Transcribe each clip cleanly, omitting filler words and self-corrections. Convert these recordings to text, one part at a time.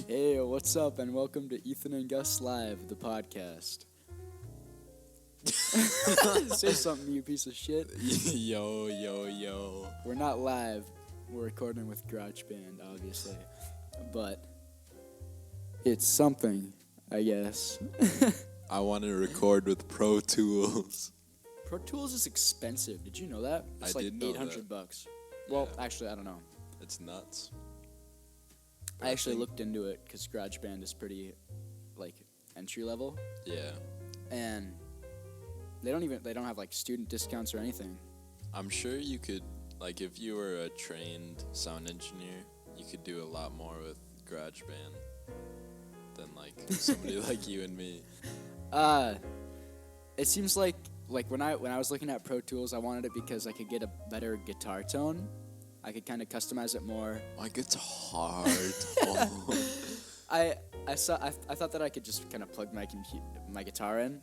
Hey, what's up, and welcome to Ethan and Gus Live, the podcast. Say something, you piece of shit. Yo. We're not live. We're recording with GarageBand, obviously. But it's something, I guess. I want to record with Pro Tools. Pro Tools is expensive. Did you know that? It's I like did know $800. that. Well, Yeah. actually, I don't know. It's nuts. I actually looked into it because GarageBand is pretty, entry level. Yeah. And they don't have, student discounts or anything. I'm sure you could, if you were a trained sound engineer, you could do a lot more with GarageBand than, somebody like you and me. It seems like when I was looking at Pro Tools, I wanted it because I could get a better guitar tone. I could kind of customize it more. My guitar tone. I thought that I could just kind of plug my guitar in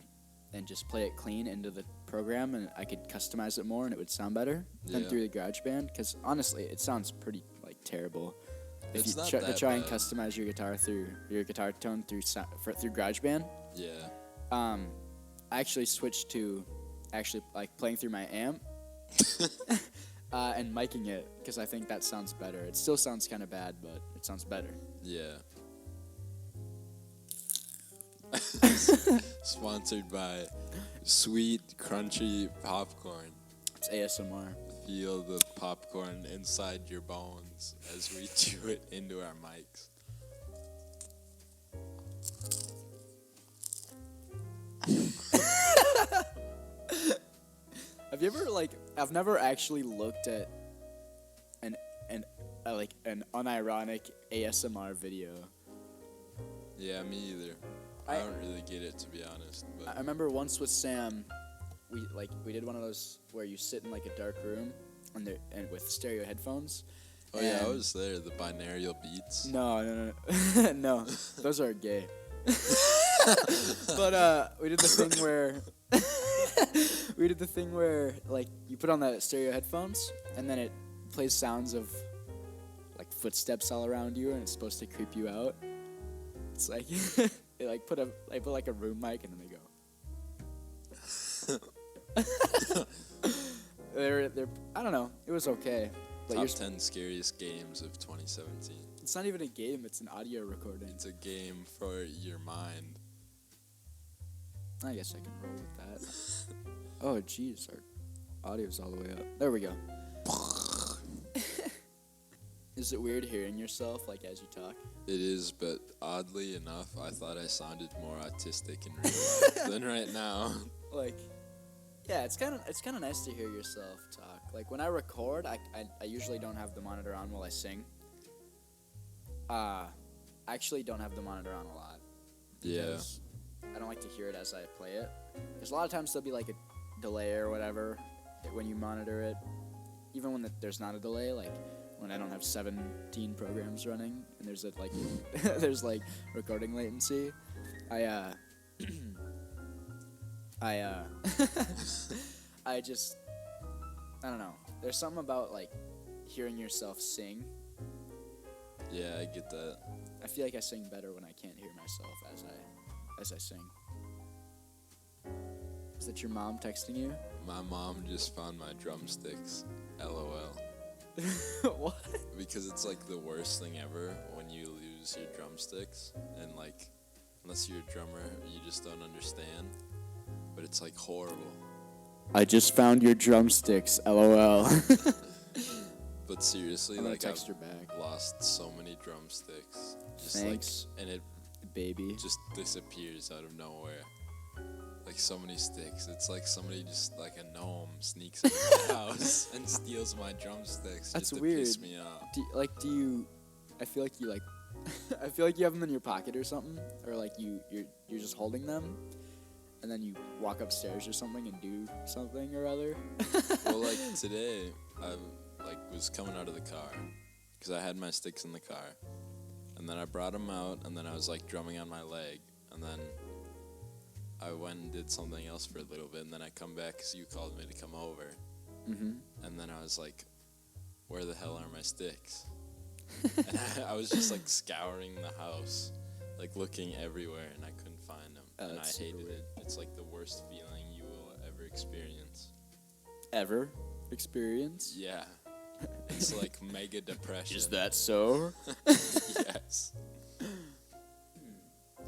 and just play it clean into the program, and I could customize it more, and it would sound better than through the GarageBand. Because honestly, it sounds pretty terrible. If you try and customize your guitar tone through GarageBand. Yeah. I actually switched to playing through my amp. And micing it, because I think that sounds better. It still sounds kind of bad, but it sounds better. Yeah. Sponsored by Sweet Crunchy Popcorn. It's ASMR. Feel the popcorn inside your bones as we chew it into our mics. Have you ever I've never actually looked at an unironic ASMR video. Yeah, me either. I don't really get it, to be honest. But I remember once with Sam, we did one of those where you sit in a dark room and with stereo headphones. Oh yeah, I was there. The binaural beats. No, no, those are gay. But we did the thing where you put on the stereo headphones and then it plays sounds of footsteps all around you, and it's supposed to creep you out. It's they put a room mic and then they go. they're I don't know. It was okay. But Top 10 scariest games of 2017. It's not even a game. It's an audio recording. It's a game for your mind. I guess I can roll with that. Oh, jeez. Our audio's all the way up. There we go. Is it weird hearing yourself, as you talk? It is, but oddly enough, I thought I sounded more autistic in real life than right now. Yeah, it's kind of nice to hear yourself talk. When I record, I usually don't have the monitor on while I sing. I actually don't have the monitor on a lot. Yeah. I don't like to hear it as I play it. Because a lot of times there'll be a delay or whatever when you monitor it. Even when there's not a delay, when I don't have 17 programs running and there's there's recording latency, I don't know. There's something about hearing yourself sing. Yeah, I get that. I feel like I sing better when I can't hear myself as I sing. Is that your mom texting you? My mom just found my drumsticks. LOL. What? Because it's the worst thing ever when you lose your drumsticks, and unless you're a drummer, you just don't understand. But it's horrible. I just found your drumsticks. LOL. But seriously, I'm gonna I've text her back. lost so many drumsticks. Just Thanks, and it baby. just disappears out of nowhere. So many sticks. It's somebody just a gnome sneaks into my house and steals my drumsticks. That's just to weird. Piss me off. Do you? I feel like you I feel like you have them in your pocket or something, or you're just holding them, and then you walk upstairs or something and do something or other. Well, today, I was coming out of the car because I had my sticks in the car, and then I brought them out, and then I was drumming on my leg, and then I went and did something else for a little bit, and then I come back because you called me to come over. Mm-hmm. And then I was where the hell are my sticks? And I was just like scouring the house, like looking everywhere, and I couldn't find them. Oh, And I that's super hated weird. it. It's like the worst feeling you will ever experience. Ever experience? Yeah. It's like mega depression. Is that so? Yes.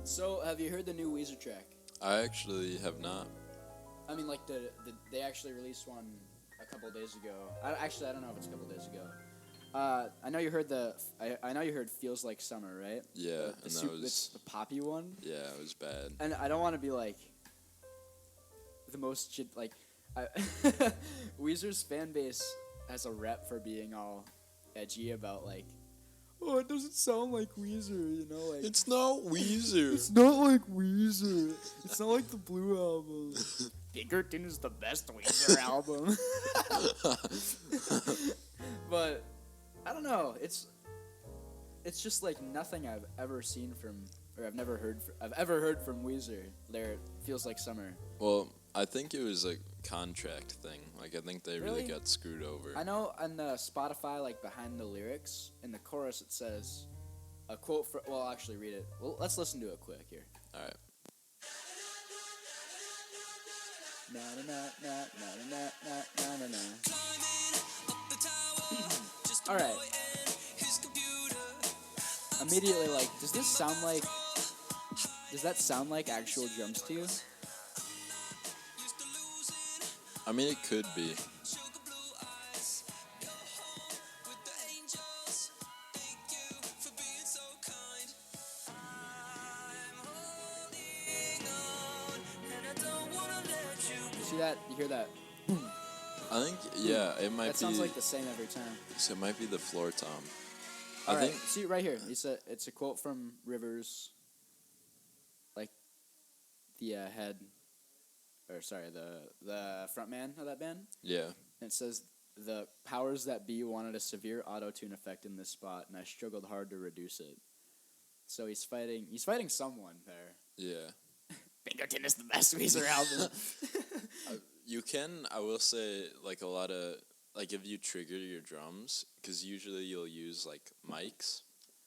So, have you heard the new Weezer track? I actually have not. I mean, like they actually released one a couple days ago. I don't know if it's a couple days ago. I know you heard I know you heard "Feels Like Summer," right? Yeah, and that was it's the poppy one. Yeah, it was bad. And I don't want to be like the most Weezer's fan base has a rep for being all edgy about like, oh, it doesn't sound like Weezer, you know, like It's not Weezer. it's not like Weezer. It's not like the Blue album. Pinkerton is the best Weezer album. But I don't know. It's just like nothing I've ever seen from, or I've ever heard from Weezer. There, Feels Like Summer. Well, I think it was a contract thing. Like, I think they really Really? got screwed over. I know on the Spotify, like behind the lyrics, in the chorus it says a quote for. Well, I'll actually read it. Well, let's listen to it quick here. All right. Na na na na na na na na na. All right. Immediately, like, does that sound like actual drums to you? I mean, it could be. See that? You hear that? I think, yeah, it might be. That sounds like the same every time. So it might be the floor tom. All I right. think. See right here. It's a quote from Rivers. Like the head, or sorry, the front man of that band. Yeah. And it says, "The powers that be wanted a severe auto-tune effect in this spot, and I struggled hard to reduce it." So he's fighting someone there. Yeah. Pinkerton is the best Weezer album. You can, I will say, like a lot of, like if you trigger your drums, because usually you'll use like mics.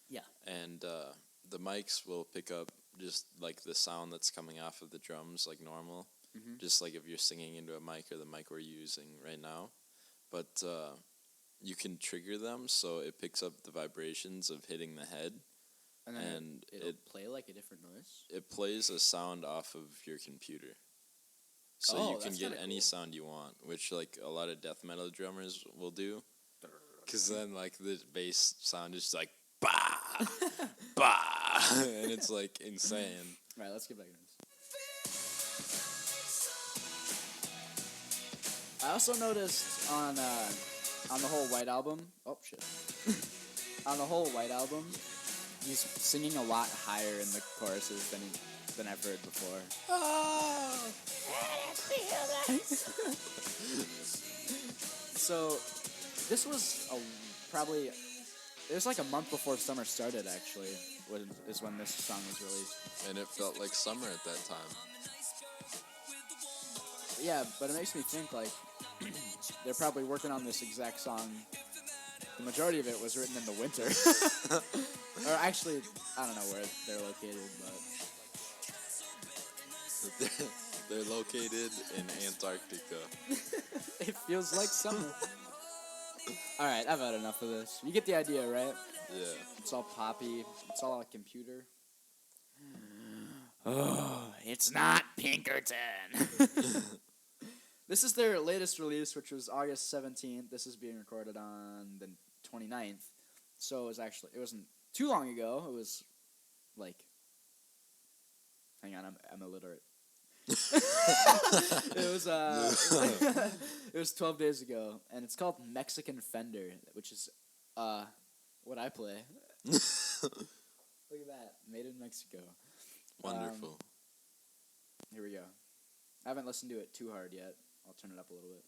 Yeah. And the mics will pick up just like the sound that's coming off of the drums like normal. Mm-hmm. Just like if you're singing into a mic or the mic we're using right now. But you can trigger them so it picks up the vibrations of hitting the head. And then And it'll play like a different noise. it plays a sound off of your computer. So Oh, you can that's get kinda any cool. sound you want, which like a lot of death metal drummers will do. Because then like the bass sound is just like, bah, bah, and it's like insane. All right, let's get back to this. I also noticed on the whole White Album. Oh shit! On the whole White Album, he's singing a lot higher in the choruses than I've heard before. So, this was probably it was like a month before summer started. Actually, is when this song was released. And it felt like summer at that time. Yeah, but it makes me think like they're probably working on this exact song. The majority of it was written in the winter. Or actually, I don't know where they're located, but They're located in Antarctica. it feels like summer. Alright, I've had enough of this. You get the idea, right? Yeah. It's all poppy. It's all on a computer. Oh, it's not Pinkerton. This is their latest release, which was August 17th. This is being recorded on the 29th. So it wasn't too long ago. It was like, hang on, I'm illiterate. It was it was 12 days ago, and it's called Mexican Fender, which is what I play. Look at that, made in Mexico. Wonderful. Here we go. I haven't listened to it too hard yet. I'll turn it up a little bit.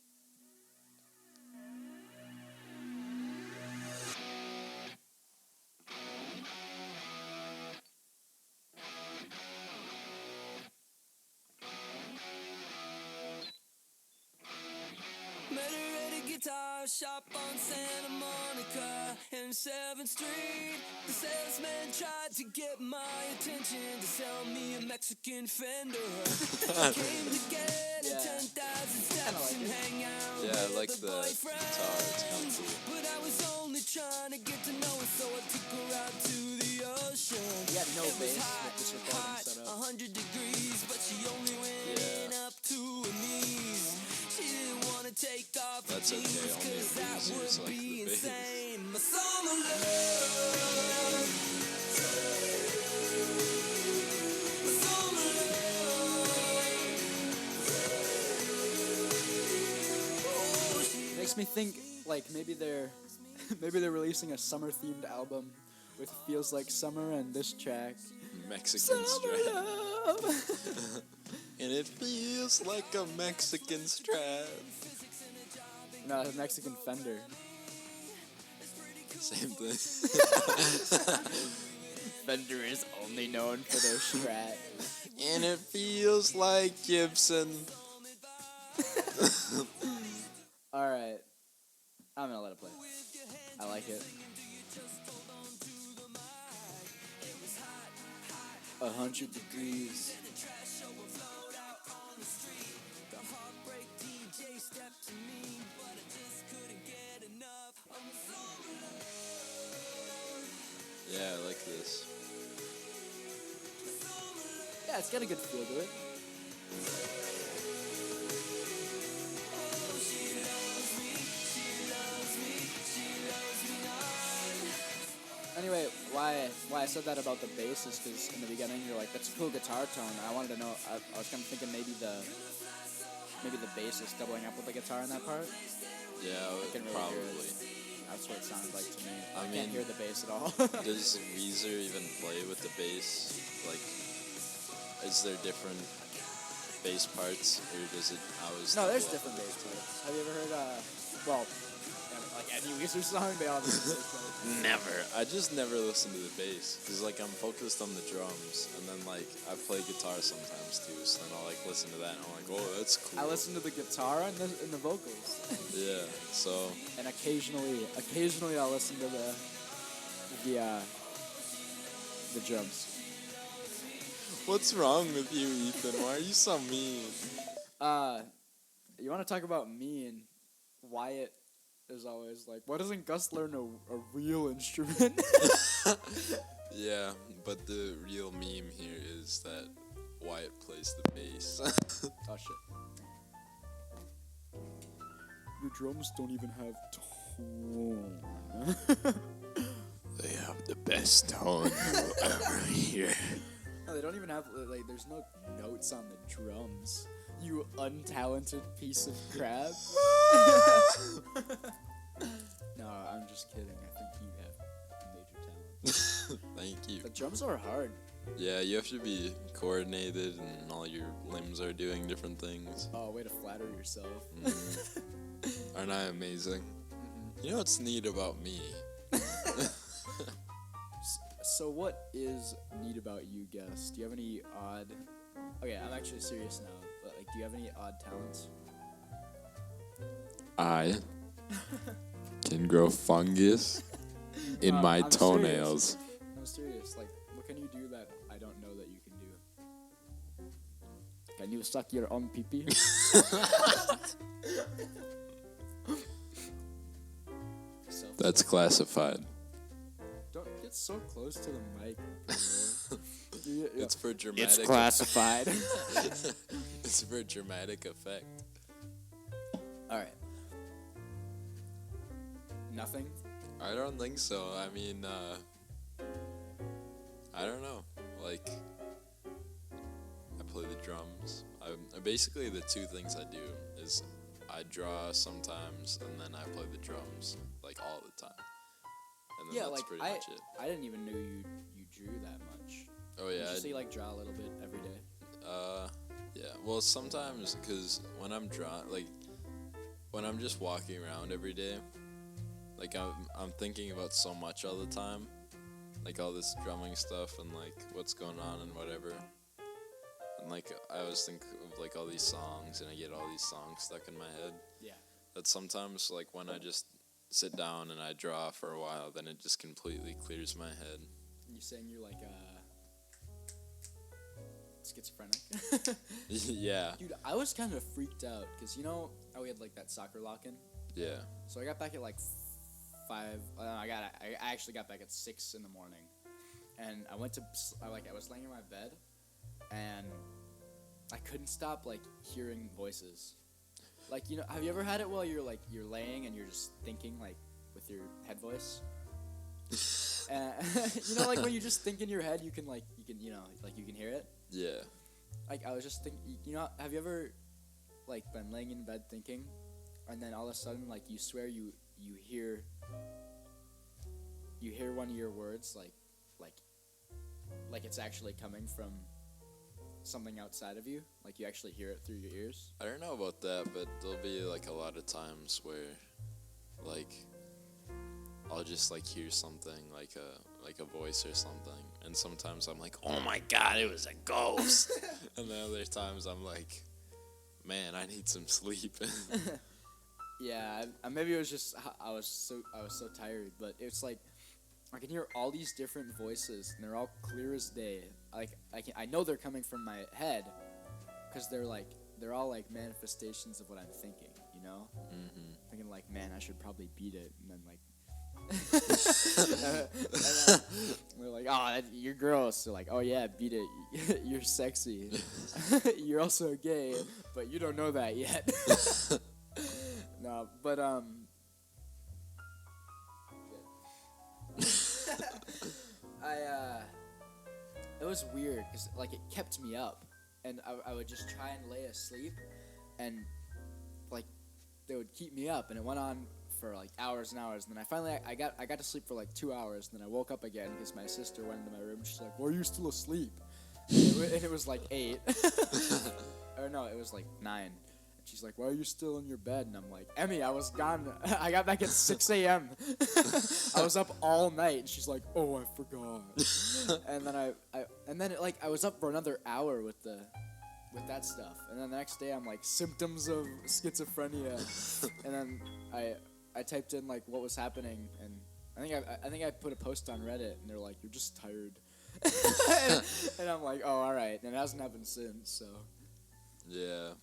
Met her at a guitar shop on Santa Monica, and 7th Street. The salesman tried to get my attention to sell me a Mexican Fender. I came to get 10,000 steps and hang out Yeah, I with like the the guitar. It's kind of cool. but I was only trying to get to know her, so I took her out to the ocean. You got no It was bass hot, with this recording set up. 100 degrees, but she only went up to her knees. She didn't want to take off her That's okay, jeans, only 'cause that Weezer's would like be the bass. insane. My summer love. My summer love. Oh, she Makes me think like maybe they're releasing a summer themed album with Feels Like Summer and this track. Mexican Summer Strat. love. And it feels like a Mexican Strat. No, a Mexican Fender. Same thing. Fender is only known for their Strat. And it feels like Gibson. Alright. I'm gonna let it play. I like it. 100 degrees. Yeah, I like this. Yeah, it's got a good feel to it. Anyway, why I said that about the bass is because in the beginning you're like, that's a cool guitar tone. I wanted to know. I was kind of thinking maybe the bass is doubling up with the guitar in that part. Yeah, Can really probably. hear it. That's what it sounded like to me. I I can't mean- hear the bass at all. Does Weezer even play with the bass? Like, is there different bass parts, or does it always? No, there's double up? different bass parts. Have you ever heard? Well, like any Weezer song, they all have different bass parts. Never. I just never listen to the bass because like I'm focused on the drums, and then like I play guitar sometimes too. So then I'll like listen to that, and I'm like, oh, that's cool. I listen to the guitar and the vocals, Yeah. So and occasionally I'll listen to the drums. what's wrong with you, Ethan? Why are you so mean? You want to talk about me and Wyatt is always like, why doesn't Gus learn a real instrument? Yeah, but the real meme here is that Wyatt plays the bass. Oh shit. Your drums don't even have tone. They have the best tone you'll ever hear. No, they don't even have, like, there's no notes on the drums. You untalented piece of crap. No, I'm just kidding. I think you have major talent. Thank you. The drums are hard. Yeah, you have to be coordinated, and all your limbs are doing different things. Oh, way to flatter yourself. Aren't I amazing? You know what's neat about me? So what is neat about you, Gus? Do you have any odd... Okay, I'm actually serious now. But, like, do you have any odd talents? I can grow fungus in No, my I'm toenails. I'm serious. Like, what can you do that I don't know that you can do? Can you suck your own pee-pee? That's classified. Don't get so close to the mic. Yeah. It's for dramatic. classified. It's for dramatic effect. All right. Nothing. I don't think so. I mean, I don't know. Like, I play the drums. Basically, the two things I do is I draw sometimes, and then I play the drums, like, all the time. And then Yeah, that's like pretty much it. I didn't even know you drew that much. Oh, Did yeah. you say like draw a little bit every day? Yeah. Well, sometimes, because when I'm like, when I'm just walking around every day, like, I'm thinking about so much all the time. Like, all this drumming stuff and, like, what's going on and whatever. And, like, I always think of, like, all these songs, and I get all these songs stuck in my head. Yeah. That sometimes, like, when I just sit down and I draw for a while, then it just completely clears my head. You saying you're like schizophrenic? Yeah. Dude, I was kind of freaked out because you know how we had like that soccer lock-in. Yeah. So I got back at like 5. I actually got back at 6 in the morning, and I went to I was laying in my bed, and I couldn't stop like hearing voices. Like, you know, have you ever had it while you're laying and you're just thinking like with your head voice? You know, like when you just think in your head, you can hear it. Yeah. Like I was just thinking, you know, have you ever like been laying in bed thinking, and then all of a sudden like you swear you hear one of your words like it's actually coming from something outside of you, like you actually hear it through your ears? I don't know about that, but there'll be like a lot of times where like I'll just like hear something like a voice or something, and sometimes I'm like, oh my god, it was a ghost. And then other times I'm like, man, I need some sleep. Yeah, maybe it was just I was so tired, but it's like I can hear all these different voices, and they're all clear as day. Like I know they're coming from my head, because they're all like manifestations of what I'm thinking. You know, thinking like, man, I should probably beat it, and then like. And they're like, oh, you're gross. So like, oh yeah, beat it. You're sexy. You're also gay, but you don't know that yet. No, but it was weird because like it kept me up, and I would just try and lay asleep, and like they would keep me up, and it went on for like hours and hours, and then I got to sleep for like 2 hours, and then I woke up again because my sister went into my room. She's like, "Why are you still asleep?" And it was like 8, or no, it was like 9. And she's like, "Why are you still in your bed?" And I'm like, "Emmy, I was gone. I got back at 6 a.m. I was up all night." And she's like, "Oh, I forgot." And then I was up for another hour with that stuff, and then the next day I'm like, symptoms of schizophrenia, and then I typed in like what was happening, and I think I put a post on Reddit, and they're like, "You're just tired," and I'm like, "Oh, all right," and it hasn't happened since. So yeah,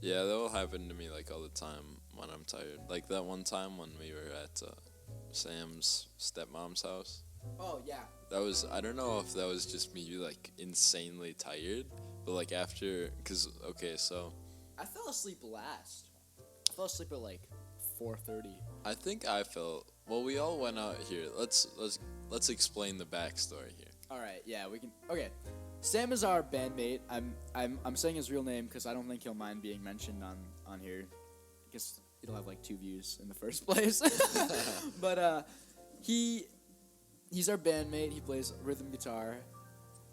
that will happen to me like all the time when I'm tired. Like that one time when we were at Sam's stepmom's house. Oh yeah. That was, I don't know if that was just me like insanely tired, but like after, so I fell asleep last. I fell asleep at like 4:30. I think well, we all went out here. Let's explain the backstory here. All right, yeah, we can. Okay, Sam is our bandmate. I'm saying his real name because I don't think he'll mind being mentioned on here, because he'll have like 2 views in the first place. But he's our bandmate. He plays rhythm guitar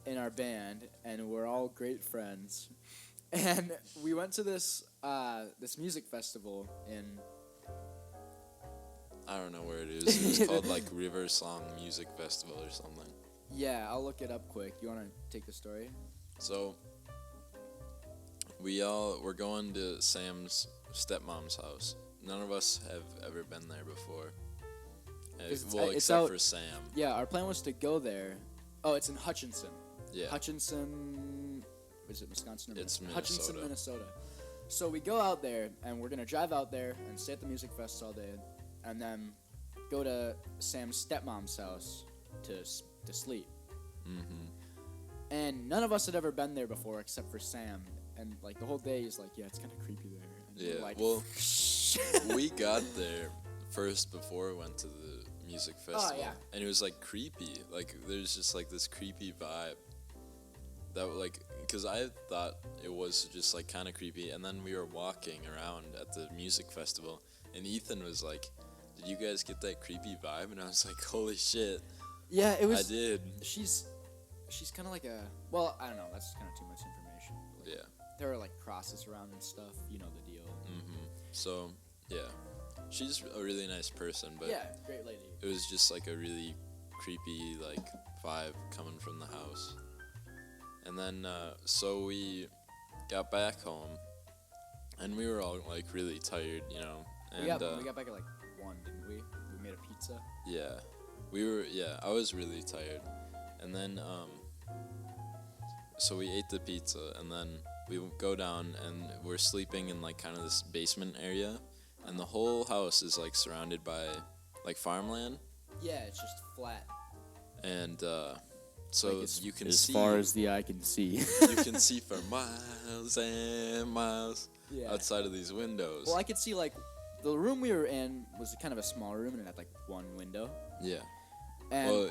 in our band, and we're all great friends. And we went to this music festival in, I don't know where it is. It's called like River Song Music Festival or something. Yeah, I'll look it up quick. You want to take the story? So we're going to Sam's stepmom's house. None of us have ever been there before. Except for Sam. Yeah, our plan was to go there. Oh, it's in Hutchinson. Yeah. Hutchinson, is it Wisconsin or It's Minnesota? Hutchinson, Minnesota. Minnesota. So we go out there, and we're going to drive out there and stay at the music fest all day, and then go to Sam's stepmom's house to sleep. Mm-hmm. And none of us had ever been there before except for Sam. And like the whole day he's like, yeah, it's kind of creepy there. And Yeah, we're like, well, we got there first before we went to the music festival. Oh, yeah. And it was like creepy. Like there's just like this creepy vibe. That like, because I thought it was just like kind of creepy. And then we were walking around at the music festival, and Ethan was like, "Did you guys get that creepy vibe?" And I was like, "Holy shit." Yeah, it was. I did. She's kind of like a. Well, I don't know. That's kind of too much information. But like, Yeah. There are like crosses around and stuff. You know the deal. Mm-hmm. So, yeah. She's a really nice person, but yeah, great lady. it was just like a really creepy like vibe coming from the house. And then, so we got back home, and we were all like really tired, you know. And we got back at like one, didn't we? We made a pizza. Yeah. I was really tired. And then, so we ate the pizza, and then we go down, and we're sleeping in, like, kind of this basement area, and the whole house is, like, surrounded by, like, farmland. Yeah, it's just flat. And, so like you can as see... As far as the eye can see. You can see for miles and miles outside of these windows. Well, I could see, like, the room we were in was kind of a small room, and it had, like, one window. Yeah. And well,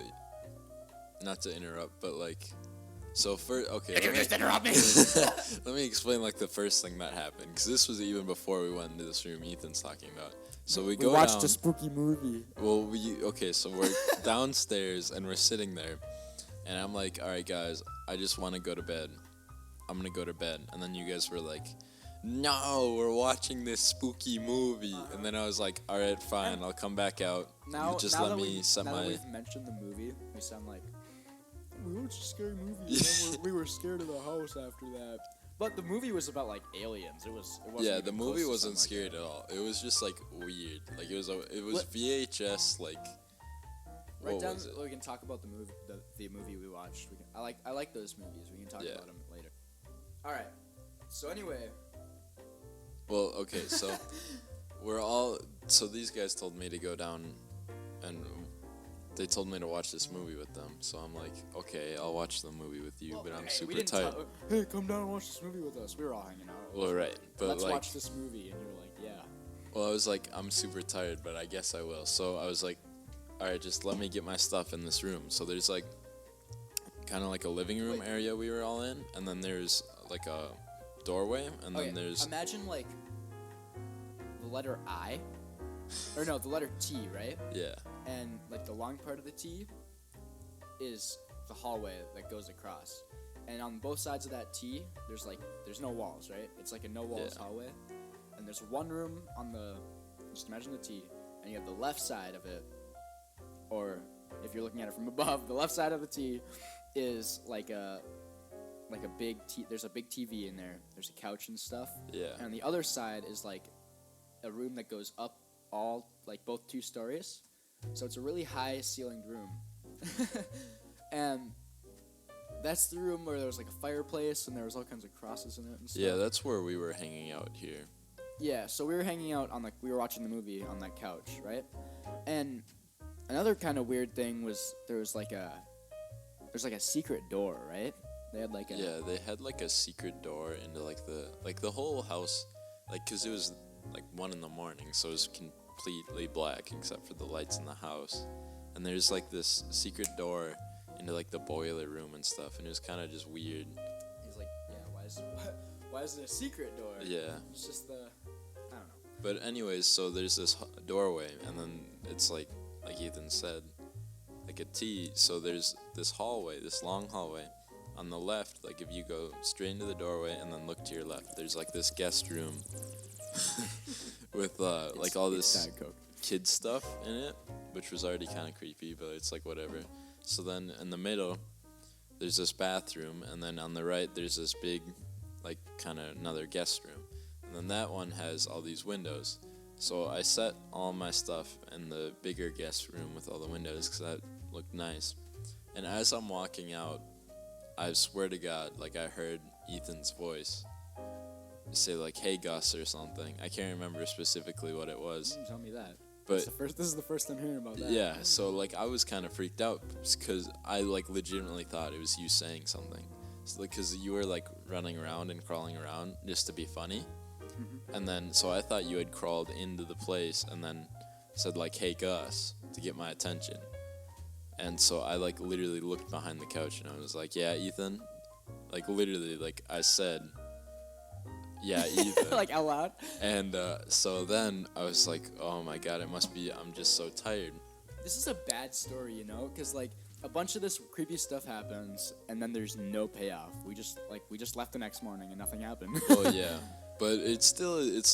not to interrupt, but, like... So, okay. Did you just interrupt me? Let me explain, like, the first thing that happened. Because this was even before we went into this room Ethan's talking about. So we go watched down, a spooky movie. Well, so we're downstairs, and we're sitting there. And I'm like, all right, guys, I just want to go to bed. I'm going to go to bed. And then you guys were like, no, we're watching this spooky movie. And then I was like, all right, fine, I'll come back out. Now, just now let that me set now my... that we've mentioned the movie, we sound like, we watched a scary movie, and then we were scared of the house after that. But the movie was about, like, aliens. It wasn't Yeah, even the close movie to wasn't something scared like at all. It was just, like, weird. Like, it was What? VHS, like... Right what down. was it? We can talk about the movie we watched. I like those movies. We can talk about them later. All right. So anyway. Well, okay. So So these guys told me to go down, and they told me to watch this movie with them. So I'm like, okay, I'll watch the movie with you, but I'm super tired. Hey, come down and watch this movie with us. We were all hanging out. Well, right, but let's like, watch this movie, and you're like, yeah. Well, I was like, I'm super tired, but I guess I will. So I was like, all right, just let me get my stuff in this room. So there's like, kind of like a living room area we were all in, and then there's like a doorway, and then there's... Imagine like the letter I, or no, the letter T, right? Yeah. And like the long part of the T is the hallway that goes across. And on both sides of that T, there's no walls, right? It's like a no walls hallway. And there's one room just imagine the T, and you have the left side of it, or if you're looking at it from above, the left side of the T is like a big there's a big TV in there. There's a couch and stuff. Yeah. And the other side is like a room that goes up both 2 stories. So it's a really high ceilinged room. And that's the room where there was like a fireplace and there was all kinds of crosses in it and stuff. Yeah, that's where we were hanging out here. Yeah, so we were hanging out we were watching the movie on that couch, right? And another kind of weird thing was there's like a secret door, right? They had like they had like a secret door into like the whole house, like, cause it was like 1 a.m, so it was completely black except for the lights in the house. And there's like this secret door into like the boiler room and stuff, and it was kind of just weird. He's like, yeah, why is it a secret door? Yeah. It's just I don't know. But anyways, so there's this doorway, and then it's like Ethan said, like a T. So there's this hallway, this long hallway. On the left, like if you go straight into the doorway and then look to your left, there's like this guest room with like all this kid stuff in it, which was already kind of creepy, but it's like whatever. So then in the middle, there's this bathroom, and then on the right, there's this big, like kind of another guest room. And then that one has all these windows. So I set all my stuff in the bigger guest room with all the windows because that looked nice. And as I'm walking out, I swear to God, like I heard Ethan's voice say like, "Hey Gus" or something. I can't remember specifically what it was. You didn't tell me that. But this is the first I'm hearing about that. Yeah, so like I was kind of freaked out because I like legitimately thought it was you saying something. So, because you were like running around and crawling around just to be funny. Mm-hmm. And then so I thought you had crawled into the place and then said like, "Hey Gus," to get my attention. And so I like literally looked behind the couch and I was like, "Yeah, Ethan." Like literally, like I said, "Yeah, Ethan." Like out loud. And so then I was like, "Oh my God, it must be I'm just so tired." This is a bad story, you know, because like a bunch of this creepy stuff happens and then there's no payoff. We just left the next morning and nothing happened. Well, yeah, but it's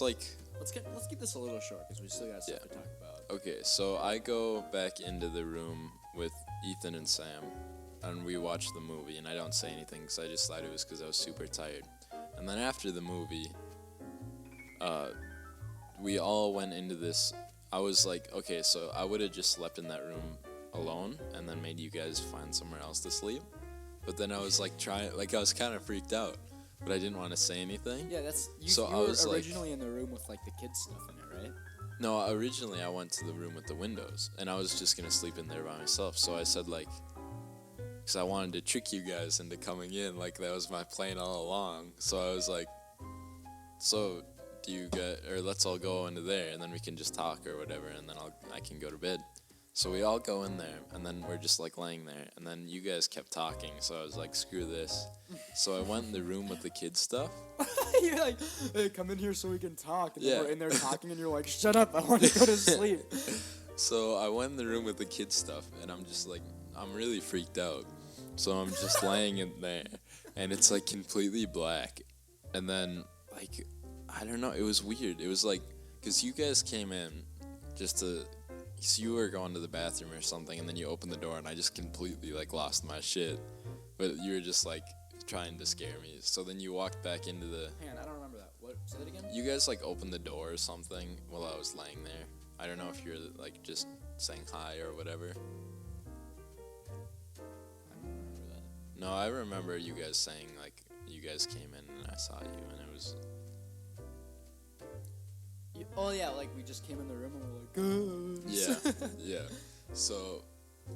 like. Let's keep this a little short because we still got stuff to talk about. Okay, so I go back into the room with Ethan and Sam, and we watch the movie, and I don't say anything because I just thought it was because I was super tired. And then after the movie, we all went into this I was like, okay, so I would have just slept in that room alone and then made you guys find somewhere else to sleep. But then I was like I was kind of freaked out, but I didn't want to say anything. Yeah, that's you. So You I were was originally in the room with like the kids stuff in it, right? No, originally I went to the room with the windows, and I was just gonna sleep in there by myself. So I said like, because I wanted to trick you guys into coming in, like that was my plan all along. So I was like, so do you get, or let's all go into there, and then we can just talk or whatever, and then I can go to bed. So we all go in there, and then we're just like laying there, and then you guys kept talking. So I was like, screw this. So I went in the room with the kids stuff. You're like, hey, come in here so we can talk. And Yeah. then we're in there talking, and you're like, shut up, I want to go to sleep. So I went in the room with the kids stuff, and I'm just like, I'm really freaked out. So I'm just laying in there, and it's like completely black. And then, like, I don't know, it was weird. It was like, because you guys came in just to, so you were going to the bathroom or something, and then you opened the door, and I just completely, like, lost my shit. But you were just, like, trying to scare me. So then you walked back into the... Hang on, I don't remember that. What? Say that again? You guys, like, opened the door or something while I was laying there. I don't know if you're, like, just saying hi or whatever. I don't remember that. No, I remember you guys saying, like, you guys came in and I saw you, and it was... Oh, yeah, like we just came in the room and we're like, Yeah, yeah. So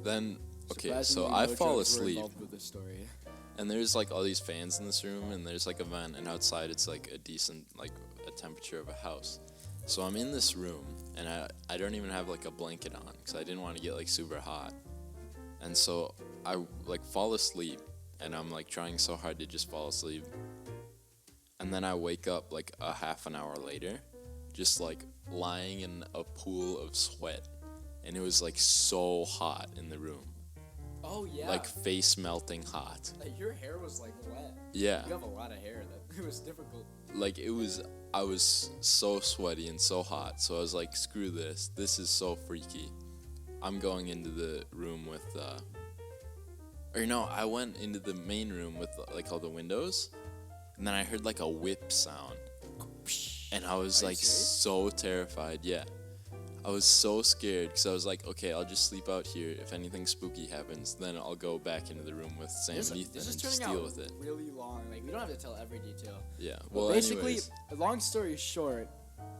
then, okay, so Surprisingly, I no fall jokes were asleep, involved with this story. and there's, like, all these fans in this room, and there's, like, a vent, and outside it's, like, a decent, like, a temperature of a house. So I'm in this room, and I don't even have, like, a blanket on, because I didn't want to get, like, super hot. And so I, like, fall asleep, and I'm, like, trying so hard to just fall asleep. And then I wake up, like, a half an hour later, just, like, lying in a pool of sweat. And it was, like, so hot in the room. Oh, yeah. Like, face melting hot. Your hair was like wet. Yeah. You have a lot of hair. It was difficult. Like, I was so sweaty and so hot. So I was like, screw this. This is so freaky. I'm going into the room with, or no, I went into the main room with, like, all the windows. And then I heard, like, a whip sound. And I was, like, so terrified. Yeah. I was so scared because I was like, okay, I'll just sleep out here. If anything spooky happens, then I'll go back into the room with Sam and Ethan and just deal with it. Really long. Like, we don't have to tell every detail. Yeah. Well, Well, basically, anyways, long story short,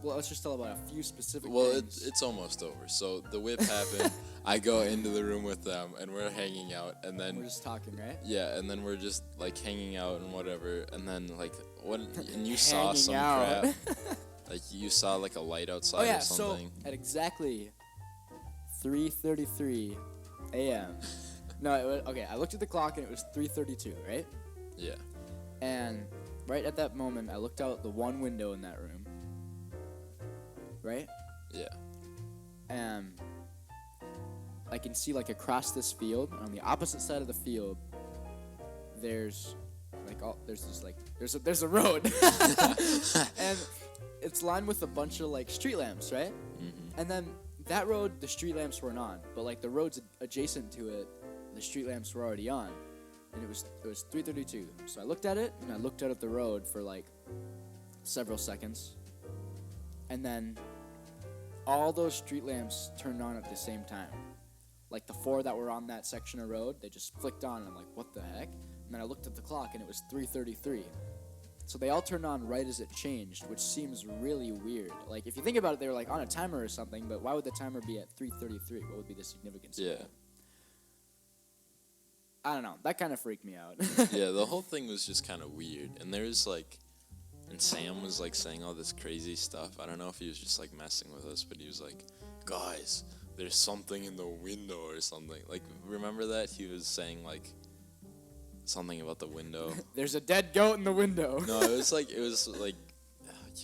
well, let's just tell about a few specific well, things. it's almost over. So the whip happened. I go into the room with them, and we're hanging out, and then We're just talking, right? yeah, and then we're just like hanging out and whatever, and then like what? And you saw Hanging some out. crap. Like you saw like a light outside Oh, yeah, or something. so at exactly 3:33 a.m. No, it was, okay, I looked at the clock and it was 3:32, right? Yeah. And right at that moment, I looked out the one window in that room, right? Yeah. And I can see like across this field, and on the opposite side of the field, there's a road, and it's lined with a bunch of like street lamps, right? Mm-hmm. And then that road, the street lamps weren't on, but like the roads adjacent to it, the street lamps were already on, and it was 3:32. So I looked at it, and I looked out at the road for like several seconds, and then all those street lamps turned on at the same time. Like the 4 that were on that section of road, they just flicked on, and I'm like, what the heck? And then I looked at the clock, and it was 3:33. So they all turned on right as it changed, which seems really weird. Like, if you think about it, they were like on a timer or something, but why would the timer be at 3:33? What would be the significance of Yeah. that? I don't know. That kind of freaked me out. Yeah, the whole thing was just kind of weird. And there was like, and Sam was like saying all this crazy stuff. I don't know if he was just like messing with us, but he was like, guys, there's something in the window or something. Like, remember that? He was saying like something about the window. There's a dead goat in the window. No, it was like, he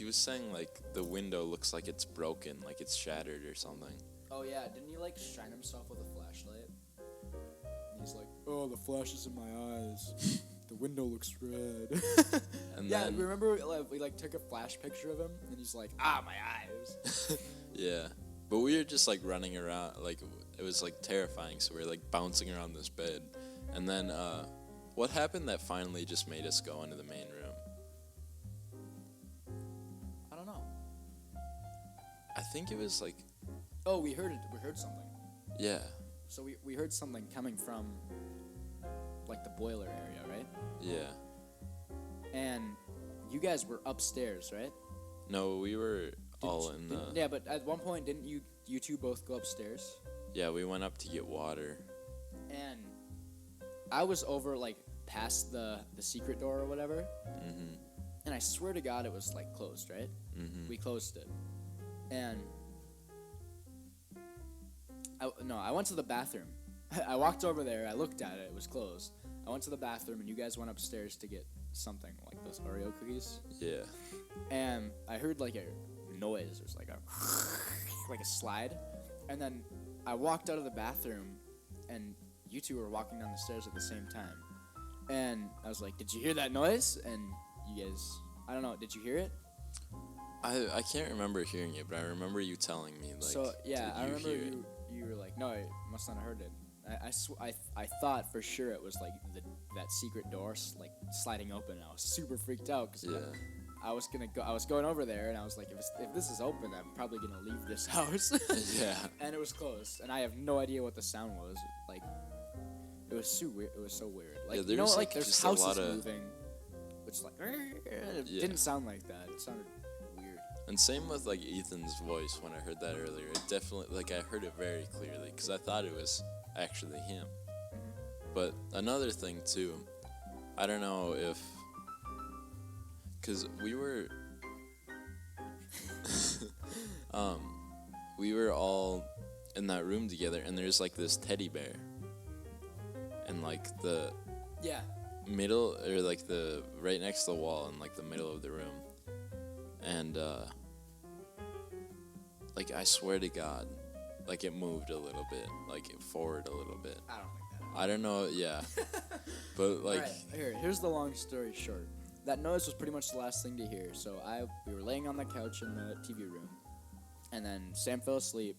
was saying like the window looks like it's broken, like it's shattered or something. Oh, yeah. Didn't he, like, shine himself with a flashlight? And he's like, oh, the flash is in my eyes. The window looks red. And yeah, then, remember we, like, took a flash picture of him? And he's like, my eyes. yeah. But we were just like running around, like it was like terrifying. So we were like bouncing around this bed. And then, what happened that finally just made us go into the main room? I don't know. I think it was like, Oh, we heard it. We heard something. Yeah. So we heard something coming from, like, the boiler area, right? Yeah. And you guys were upstairs, right? No, we were all in the... Yeah, but at one point, didn't you two both go upstairs? Yeah, we went up to get water. And I was over, like, past the secret door or whatever. Mm-hmm. And I swear to God it was, like, closed, right? Mm-hmm. We closed it. And... I went to the bathroom. I walked over there, I looked at it, it was closed. I went to the bathroom, and you guys went upstairs to get something, like those Oreo cookies. Yeah. And I heard, like, a noise. It was like a... like a slide. And then I walked out of the bathroom, and you two were walking down the stairs at the same time. And I was like, did you hear that noise? And you guys... I don't know, did you hear it? I can't remember hearing it, but I remember you telling me, like... So, yeah, I remember hear it? you were like, no, I must not have heard it. I thought for sure it was like that secret door like sliding open. And I was super freaked out because I was going over there and I was like, if this is open, I'm probably gonna leave this house. Yeah. And it was closed, and I have no idea what the sound was. Like, it was so weird. It was so weird. Like, yeah, you know, like there's just houses a lot of... moving, which like it didn't sound like that. It sounded weird. And same with, like, Ethan's voice when I heard that earlier. It definitely, like, I heard it very clearly because I thought it was actually him. But another thing, too, I don't know if... Because we were... we were all in that room together, and there's, like, this teddy bear. And, like, the... Yeah. Middle, or, like, the... Right next to the wall in, like, the middle of the room. And, like, I swear to God, like, it moved a little bit, like, forward a little bit. I don't think that. I don't know, yeah. But, like... Alright, here's the long story short. That noise was pretty much the last thing to hear. So we were laying on the couch in the TV room, and then Sam fell asleep,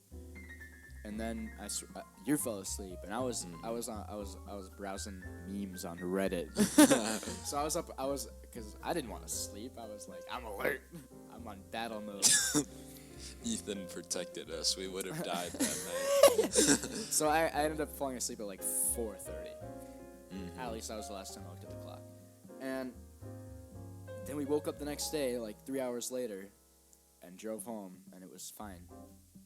and then you fell asleep, and I was browsing memes on Reddit. So because I didn't want to sleep. I was like, I'm alert. I'm on battle mode. Ethan protected us. We would have died that night. So I ended up falling asleep at like 4:30. At least that was the last time I looked at the clock. And then we woke up the next day, like 3 hours later, and drove home, and it was fine.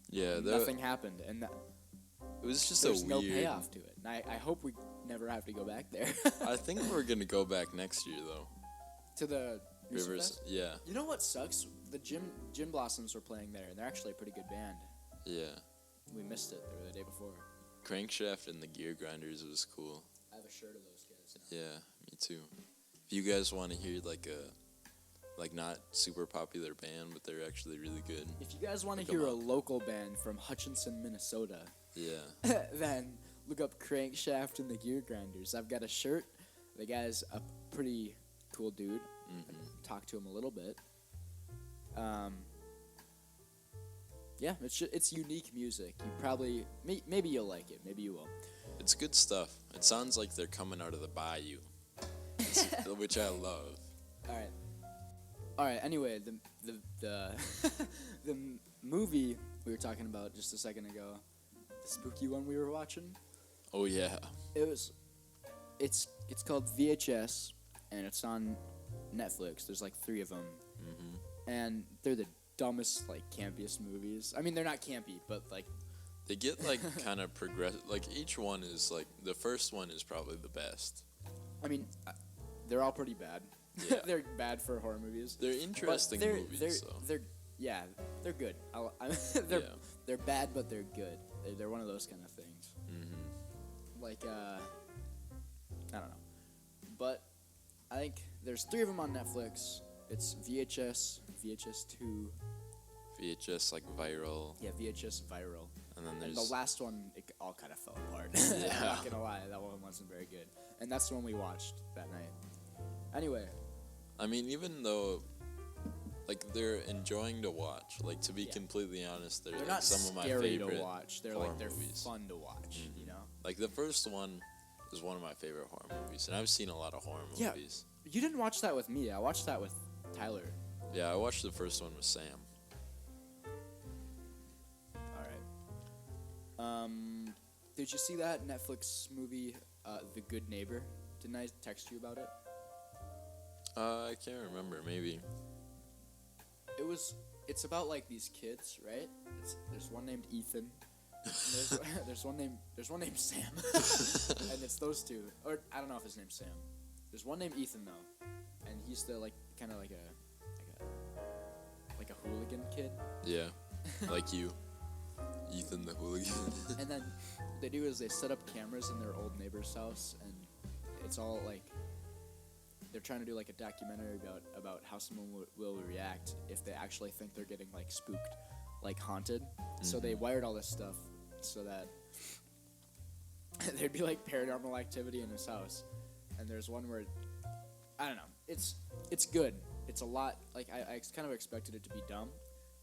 Yeah, nothing happened, and it was just there's a no weird... payoff to it. And I hope we never have to go back there. I think we're gonna go back next year though. To the Rivers, yeah. You know what sucks? The Gin Blossoms were playing there, and they're actually a pretty good band. Yeah. We missed it. They were the day before. Crankshaft and the Gear Grinders was cool. I have a shirt of those guys. Yeah, me too. If you guys want to hear like not super popular band, but they're actually really good. If you guys want to hear a local band from Hutchinson, Minnesota, yeah, then look up Crankshaft and the Gear Grinders. I've got a shirt. The guy's a pretty cool dude. Talk to him a little bit. Yeah, it's unique music. You probably maybe you'll like it. Maybe you won't. It's good stuff. It sounds like they're coming out of the bayou, which I love. All right. Anyway, the the movie we were talking about just a second ago, the spooky one we were watching. Oh yeah. It's called VHS, and it's on Netflix. There's like 3 of them, and they're the dumbest, like, campiest movies. I mean, they're not campy, but like they get like kind of progressive. Like each one is like the first one is probably the best. I mean, they're all pretty bad. Yeah. They're bad for horror movies. They're interesting movies, though. They're good. They're bad, but they're good. They're one of those kind of things. Like, I don't know. But I think there's 3 of them on Netflix. It's VHS, VHS 2. VHS, like, viral. Yeah, VHS viral. And then there's... the last one, it all kind of fell apart. Yeah. I'm not gonna lie, that one wasn't very good. And that's the one we watched that night. Anyway. I mean, even though, like, they're enjoying to watch. Like, to be completely honest, they're like not some of my scary favorite to watch. They're movies. Fun to watch, you know? Like, the first one is one of my favorite horror movies. And I've seen a lot of horror movies. You didn't watch that with me. I watched that with Tyler. Yeah, I watched the first one with Sam. Alright. Did you see that Netflix movie, The Good Neighbor? Didn't I text you about it? I can't remember. Maybe. It's about like these kids, right? There's one named Ethan. And there's one named Sam, and it's those two. Or I don't know if his name's Sam. There's one named Ethan though, and he's the kind of like a hooligan kid. Yeah, like you, Ethan the hooligan. And then what they do is they set up cameras in their old neighbor's house, and it's all like they're trying to do like a documentary about how someone will react if they actually think they're getting like spooked, like haunted. Mm-hmm. So they wired all this stuff so that there'd be like paranormal activity in his house. And there's one where I don't know. It's good. It's a lot. Like I kind of expected it to be dumb,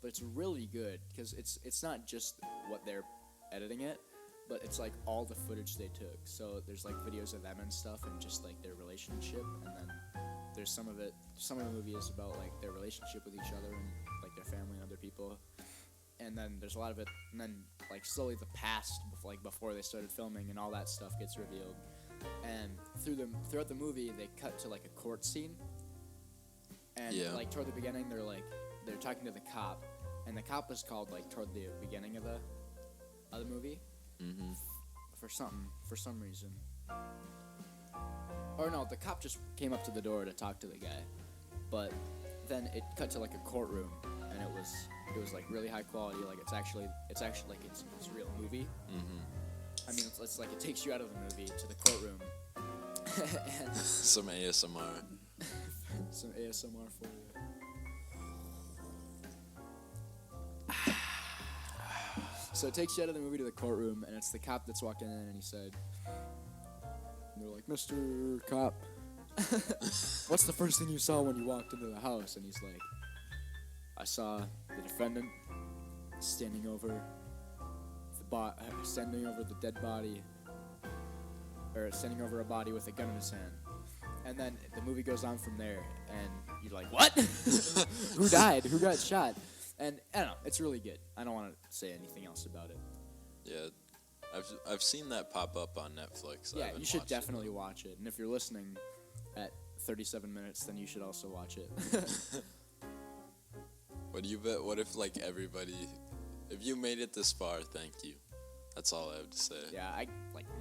but it's really good because it's not just what they're editing it, but it's like all the footage they took. So there's like videos of them and stuff, and just like their relationship, and then there's some of the movie is about like their relationship with each other and like their family and other people, and then there's a lot of it, and then like slowly the past, like before they started filming, and all that stuff gets revealed. And throughout the movie, they cut to like a court scene, and like toward the beginning, they're talking to the cop, and the cop is called like toward the beginning of the movie, for some reason. Or no, the cop just came up to the door to talk to the guy, but then it cut to like a courtroom, and it was like really high quality, like it's actually like it's a real movie. I mean, it's like it takes you out of the movie to the courtroom. And some ASMR. Some ASMR for you. So it takes you out of the movie to the courtroom, and it's the cop that's walking in, and he said, and they're like, "Mr. Cop, what's the first thing you saw when you walked into the house?" And he's like, "I saw the defendant standing over the dead body, or standing over a body with a gun in his hand." And then the movie goes on from there, and you're like, "What? Who died? Who got shot?" And I don't know, it's really good. I don't want to say anything else about it. Yeah, I've seen that pop up on Netflix. Yeah, you should definitely watch it. And if you're listening at 37 minutes, then you should also watch it. What do you bet? What if like everybody, if you made it this far, thank you. That's all I have to say. Yeah,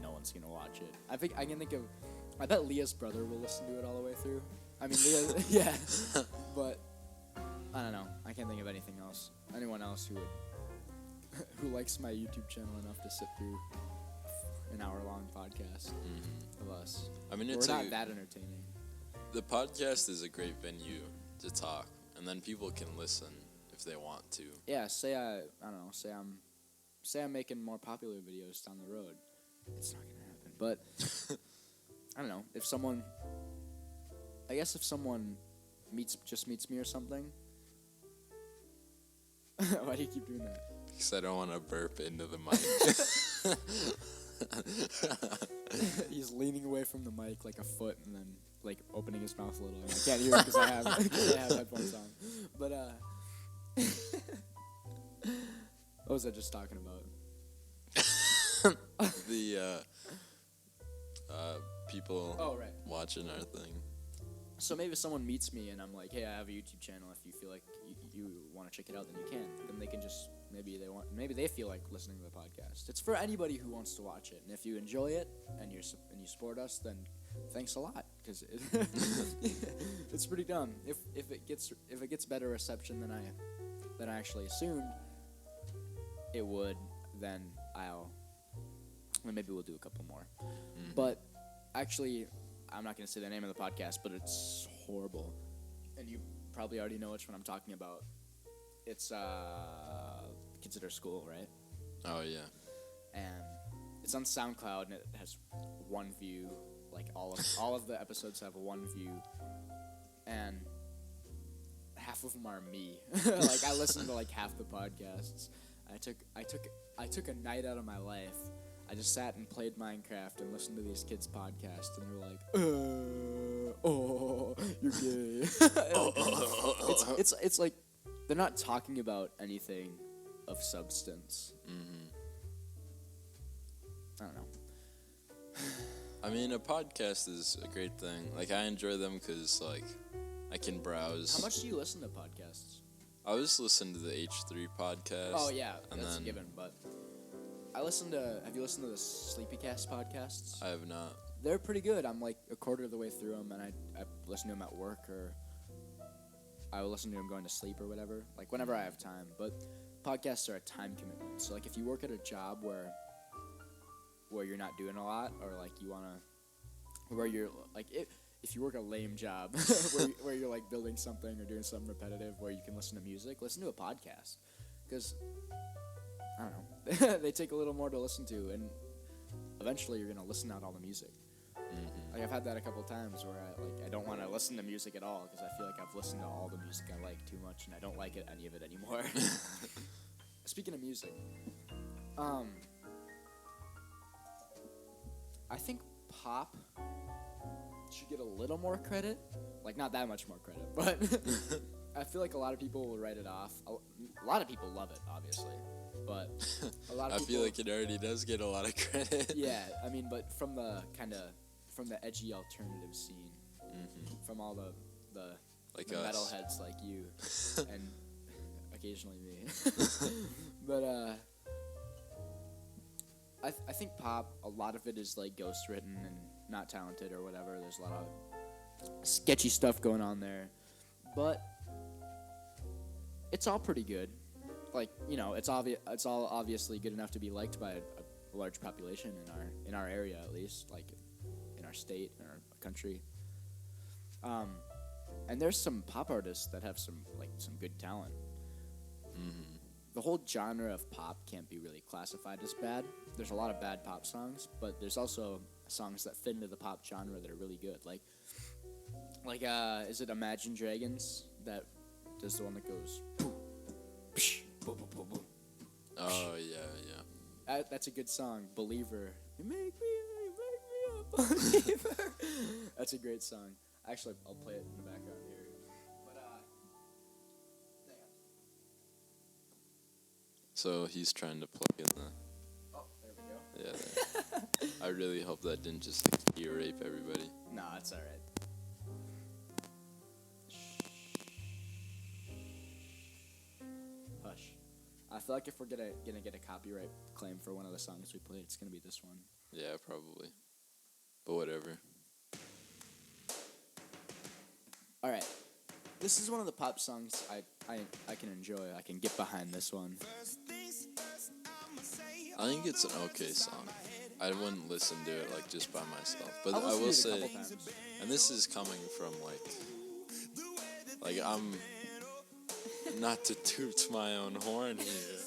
no one's gonna watch it. I bet Leah's brother will listen to it all the way through. I mean, Leah, yeah, but I don't know. I can't think of anything else. Anyone else who likes my YouTube channel enough to sit through an hour-long podcast of us. I mean, we're not that entertaining. The podcast is a great venue to talk, and then people can listen if they want to. Yeah, say I'm making more popular videos down the road. It's not gonna happen, but I don't know. If someone meets me or something. Why do you keep doing that? Because I don't want to burp into the mic. He's leaning away from the mic like a foot, and then like opening his mouth a little. I can't hear it because I have headphones on. But what was I just talking about? The people watching our thing. So maybe someone meets me and I'm like, "Hey, I have a YouTube channel. If you feel like you want to check it out, then you can." Then they can just maybe they feel like listening to the podcast. It's for anybody who wants to watch it. And if you enjoy it and you support us, then thanks a lot, because it's pretty dumb. If it gets better reception than I actually assumed it would, then maybe we'll do a couple more. But actually, I'm not going to say the name of the podcast, but it's horrible. And you probably already know which one I'm talking about. It's Kids at Our School, right? Oh, yeah. And it's on SoundCloud, and it has one view. Like, all of the episodes have one view. And half of them are me. Like, I listened to, like, half the podcasts. I took a night out of my life. I just sat and played Minecraft and listened to these kids' podcasts, and they're like, "Oh, you're gay." It's like they're not talking about anything of substance. I don't know. I mean, a podcast is a great thing. Like, I enjoy them because, like, I can browse. How much do you listen to podcasts? I was listening to the H3 podcast. Oh, yeah, and that's then a given, but have you listened to the Sleepycast podcasts? I have not. They're pretty good. I'm like a quarter of the way through them, and I listen to them at work, or I will listen to them going to sleep or whatever, like whenever I have time. But podcasts are a time commitment. So like if you work at a job where you're not doing a lot, or like you want to, where you're like, if you work a lame job where you're like building something or doing something repetitive where you can listen to music, listen to a podcast. Because, I don't know, they take a little more to listen to, and eventually you're going to listen out all the music. Mm-hmm. Like I've had that a couple times where I don't want to listen to music at all because I feel like I've listened to all the music I like too much and I don't like any of it anymore. Speaking of music, I think pop should get a little more credit. Like, not that much more credit, but I feel like a lot of people will write it off. A lot of people love it, obviously, but a lot of people... I feel like it already does get a lot of credit. Yeah, I mean, but from the edgy alternative scene, from all the like the us. metalheads like you, and occasionally me. But I think pop, a lot of it is like ghost written and not talented or whatever. There's a lot of sketchy stuff going on there, but it's all pretty good. Like, you know, it's all obviously good enough to be liked by a large population in our area, at least, like in our state, in our country. And there's some pop artists that have some good talent. Mm-hmm. The whole genre of pop can't be really classified as bad. There's a lot of bad pop songs, but there's also songs that fit into the pop genre that are really good. Like is it Imagine Dragons that does the one that goes boom, psh, boom, boom, boom, boom. Oh yeah. That's a good song. Believer. You make me a believer. That's a great song. Actually, I'll play it in the background here. But hang on. So he's trying to plug in the... Oh, there we go. Yeah, there. I really hope that didn't just ear rape everybody. Nah, it's alright. Hush. I feel like if we're gonna get a copyright claim for one of the songs we played, it's gonna be this one. Yeah, probably. But whatever. Alright. This is one of the pop songs I can enjoy. I can get behind this one. I think it's an okay song. I wouldn't listen to it like just by myself, but I've I will listened to it a say, couple times. and this is coming from like I'm not to toot my own horn here,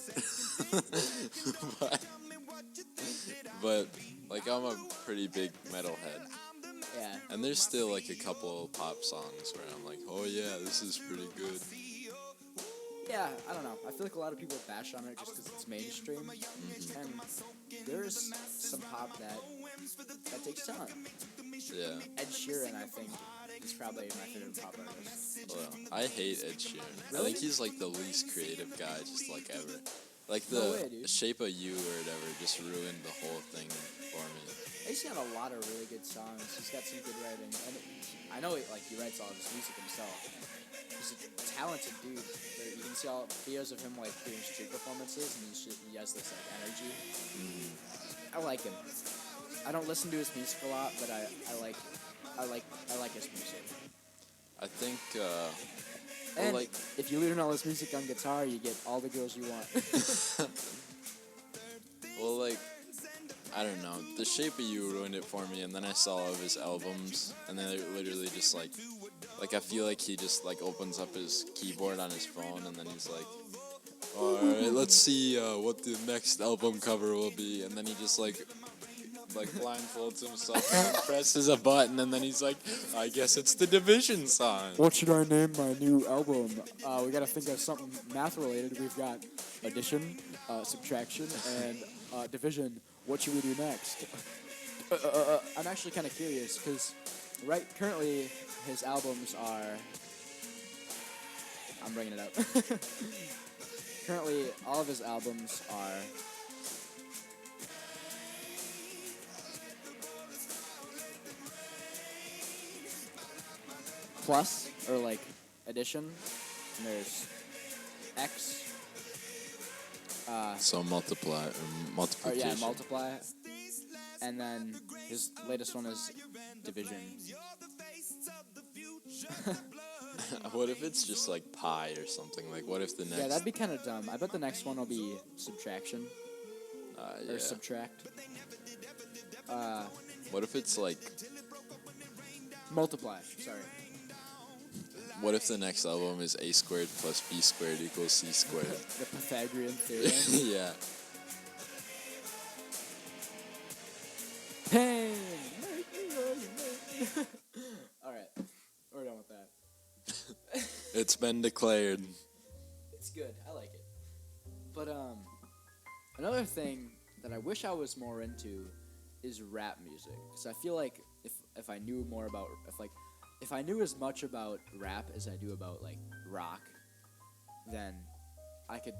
but like I'm a pretty big metalhead. Yeah. And there's still like a couple pop songs where I'm like, oh yeah, this is pretty good. Yeah, I don't know. I feel like a lot of people bash on it just because it's mainstream. Mm-hmm. And there's some pop that takes talent. Yeah. Ed Sheeran, I think, is probably my favorite pop artist. Well, I hate Ed Sheeran. Really? I think he's like the least creative guy, just like ever. Like No the way, dude. Shape of You or whatever just ruined the whole thing for me. He's got a lot of really good songs. He's got some good writing, and I know he writes all of his music himself. He's a talented dude. You can see all videos of him like doing street performances, and he has this like energy. I like him. I don't listen to his music a lot, but I like his music. I think, And like, if you learn all his music on guitar, you get all the girls you want. well, like, I don't know. The Shape of You ruined it for me, and then I saw all of his albums, and then it literally just like I feel like he just like opens up his keyboard on his phone, and then he's like, all right, let's see what the next album cover will be, and then he just like blindfolds himself and presses a button, and then he's like, I guess it's the Division song. What should I name my new album? We gotta think of something math related. We've got addition, subtraction, and division. What should we do next? I'm actually kind of curious because currently his albums are... I'm bringing it up. Currently, all of his albums are Plus or like Edition. And there's X. So multiply or Or multiplication. yeah, Multiply. And then his latest one is Division. What if it's just like pi or something? Like, what if the next? Yeah, that'd be kind of dumb. I bet the next one will be Subtraction. Yeah. Or Subtract. What if it's like? Multiply, sorry. What if the next album is a squared plus b squared equals c squared? The Pythagorean theorem. Yeah. Pain! Alright, we're done with that. It's been declared. It's good, I like it. But, another thing that I wish I was more into is rap music. Because I feel like if I knew more about, if I knew as much about rap as I do about, like, rock, then I could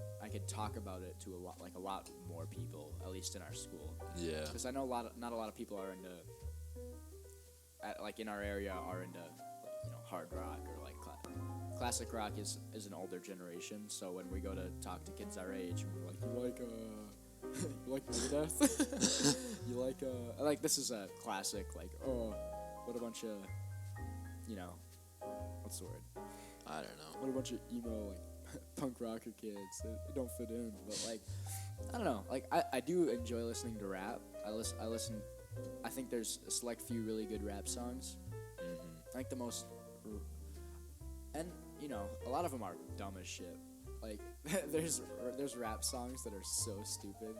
talk about it to a lot more people, at least in our school. Yeah. Because I know not a lot of people are into, like in our area, are into hard rock or like classic rock is an older generation. So when we go to talk to kids our age, we're like, you like Megadeth? You like this is a classic. Like, oh, what a bunch of, what's the word? I don't know. What a bunch of emo like punk rocker kids. They don't fit in. But like, I don't know. Like I do enjoy listening to rap. I listen. I think there's a select few really good rap songs. Mm-hmm. I think the most, and a lot of them are dumb as shit. Like there's rap songs that are so stupid.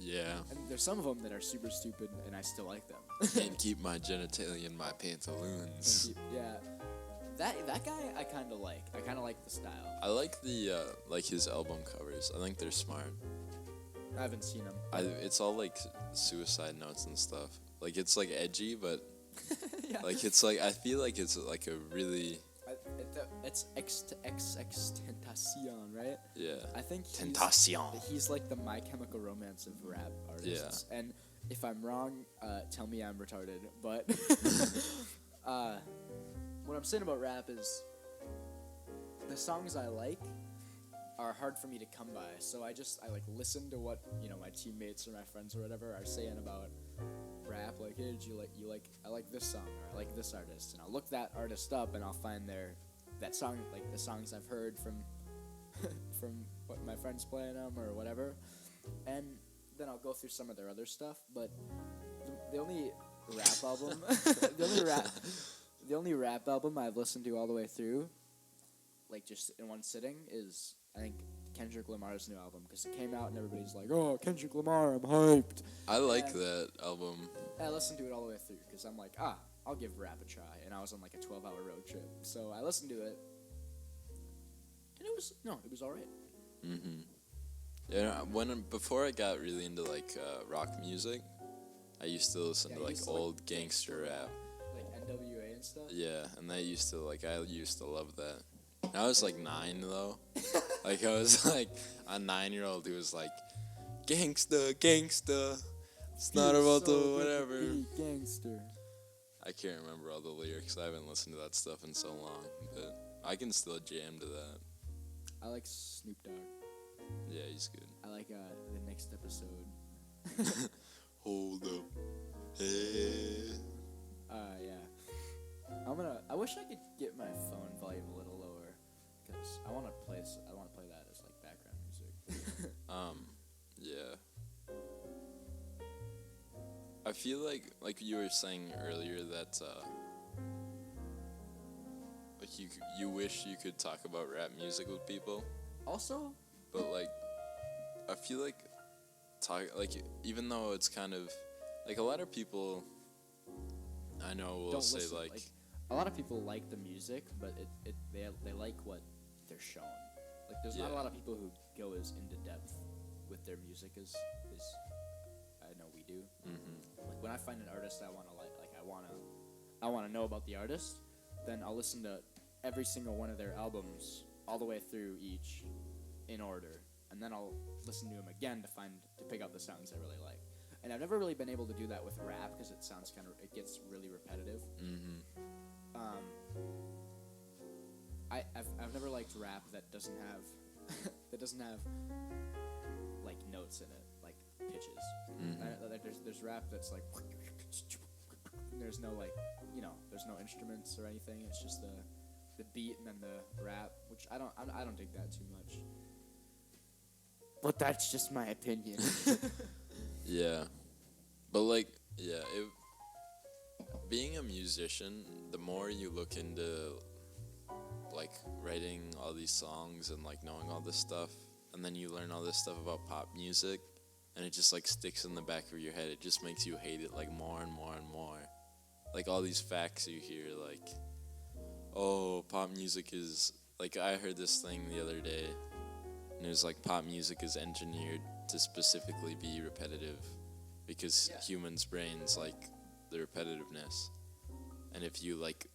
Yeah. And there's some of them that are super stupid, and I still like them. Can't keep my genitalia in my pantaloons. Yeah. That guy I kind of like. I kind of like the style. I like the like his album covers. I think they're smart. I haven't seen him. It's all like suicide notes and stuff. Like it's like edgy, but Yeah. like it's like I feel like it's like a really It's Extentacion, right? yeah. I think Tentacion. he's like the My Chemical Romance of rap artists. Yeah. And if I'm wrong, tell me I'm retarded. But what I'm saying about rap is the songs I like are hard for me to come by. So I like listen to what my teammates or my friends or whatever are saying about rap. Like, hey, I like this song or I like this artist, and I'll look that artist up and I'll find that song, like the songs I've heard from what my friends playing them or whatever, and then I'll go through some of their other stuff. But the only rap album, the only rap album I've listened to all the way through, like just in one sitting, is I think Kendrick Lamar's new album, because it came out and everybody's like, oh, Kendrick Lamar, I'm hyped. I like that album. I listened to it all the way through because I'm like, I'll give rap a try. And I was on like a 12-hour road trip. So I listened to it. And it was all right. Mm-hmm. Yeah, before I got really into like rock music, I used to listen to like old gangster rap. Like NWA and stuff? Yeah, and I used to love that. I was like 9 though. Like I was like a 9-year-old who was like, gangsta, gangsta. It's not about the whatever. Gangster. I can't remember all the lyrics. I haven't listened to that stuff in so long, but I can still jam to that. I like Snoop Dogg. Yeah, he's good. I like the next episode. Hold up. Hey. Yeah. I wish I could get my phone volume a little lower, because I want to play that as like background music. Yeah. I feel like you were saying earlier that like you wish you could talk about rap music with people. Also, but like I feel like even though it's kind of like a lot of people I know will say listen, like a lot of people like the music, but they like what they're shown. Like there's not a lot of people who go as into depth with their music as I know we do. Mm-hmm. Like when I find an artist I want to I want to know about the artist, then I'll listen to every single one of their albums all the way through each in order, and then I'll listen to them again to pick out the songs I really like. And I've never really been able to do that with rap because it gets really repetitive. Mm-hmm. rap that doesn't have like notes in it, like pitches. There's rap that's like there's no like there's no instruments or anything. It's just the beat and then the rap, which I don't dig that too much. But that's just my opinion. Yeah, but like being a musician, the more you look into like writing all these songs and like knowing all this stuff, and then you learn all this stuff about pop music, and it just like sticks in the back of your head. It just makes you hate it like more and more and more. Like all these facts you hear, like, oh, pop music is like, I heard this thing the other day, and it was like pop music is engineered to specifically be repetitive because humans' brains like the repetitiveness. And if you like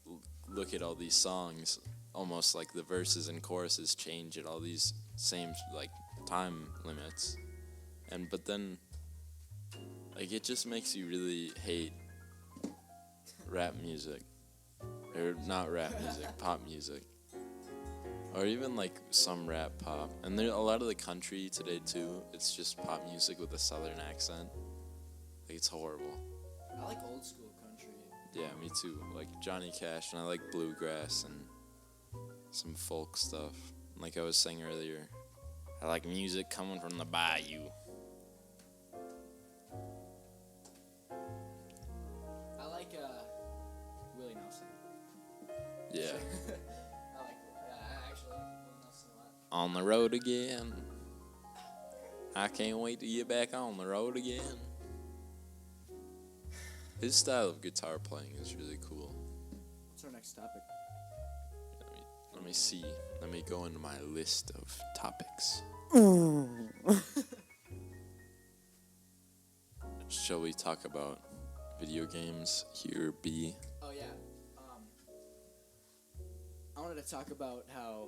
look at all these songs, almost like the verses and choruses change at all these same like time limits, but then like it just makes you really hate rap music, or not rap music, pop music, or even like some rap pop. And there a lot of the country today too, it's just pop music with a southern accent. Like it's horrible. I like old school country. Yeah, me too. Like Johnny Cash, and I like bluegrass and some folk stuff. Like I was saying earlier, I like music coming from the bayou. I like Willie Nelson. Yeah. I actually like Willie Nelson a lot. On the road again. I can't wait to get back on the road again. His style of guitar playing is really cool. What's our next topic? Let me see. Let me go into my list of topics. Shall we talk about video games here, B? Oh yeah. I wanted to talk about how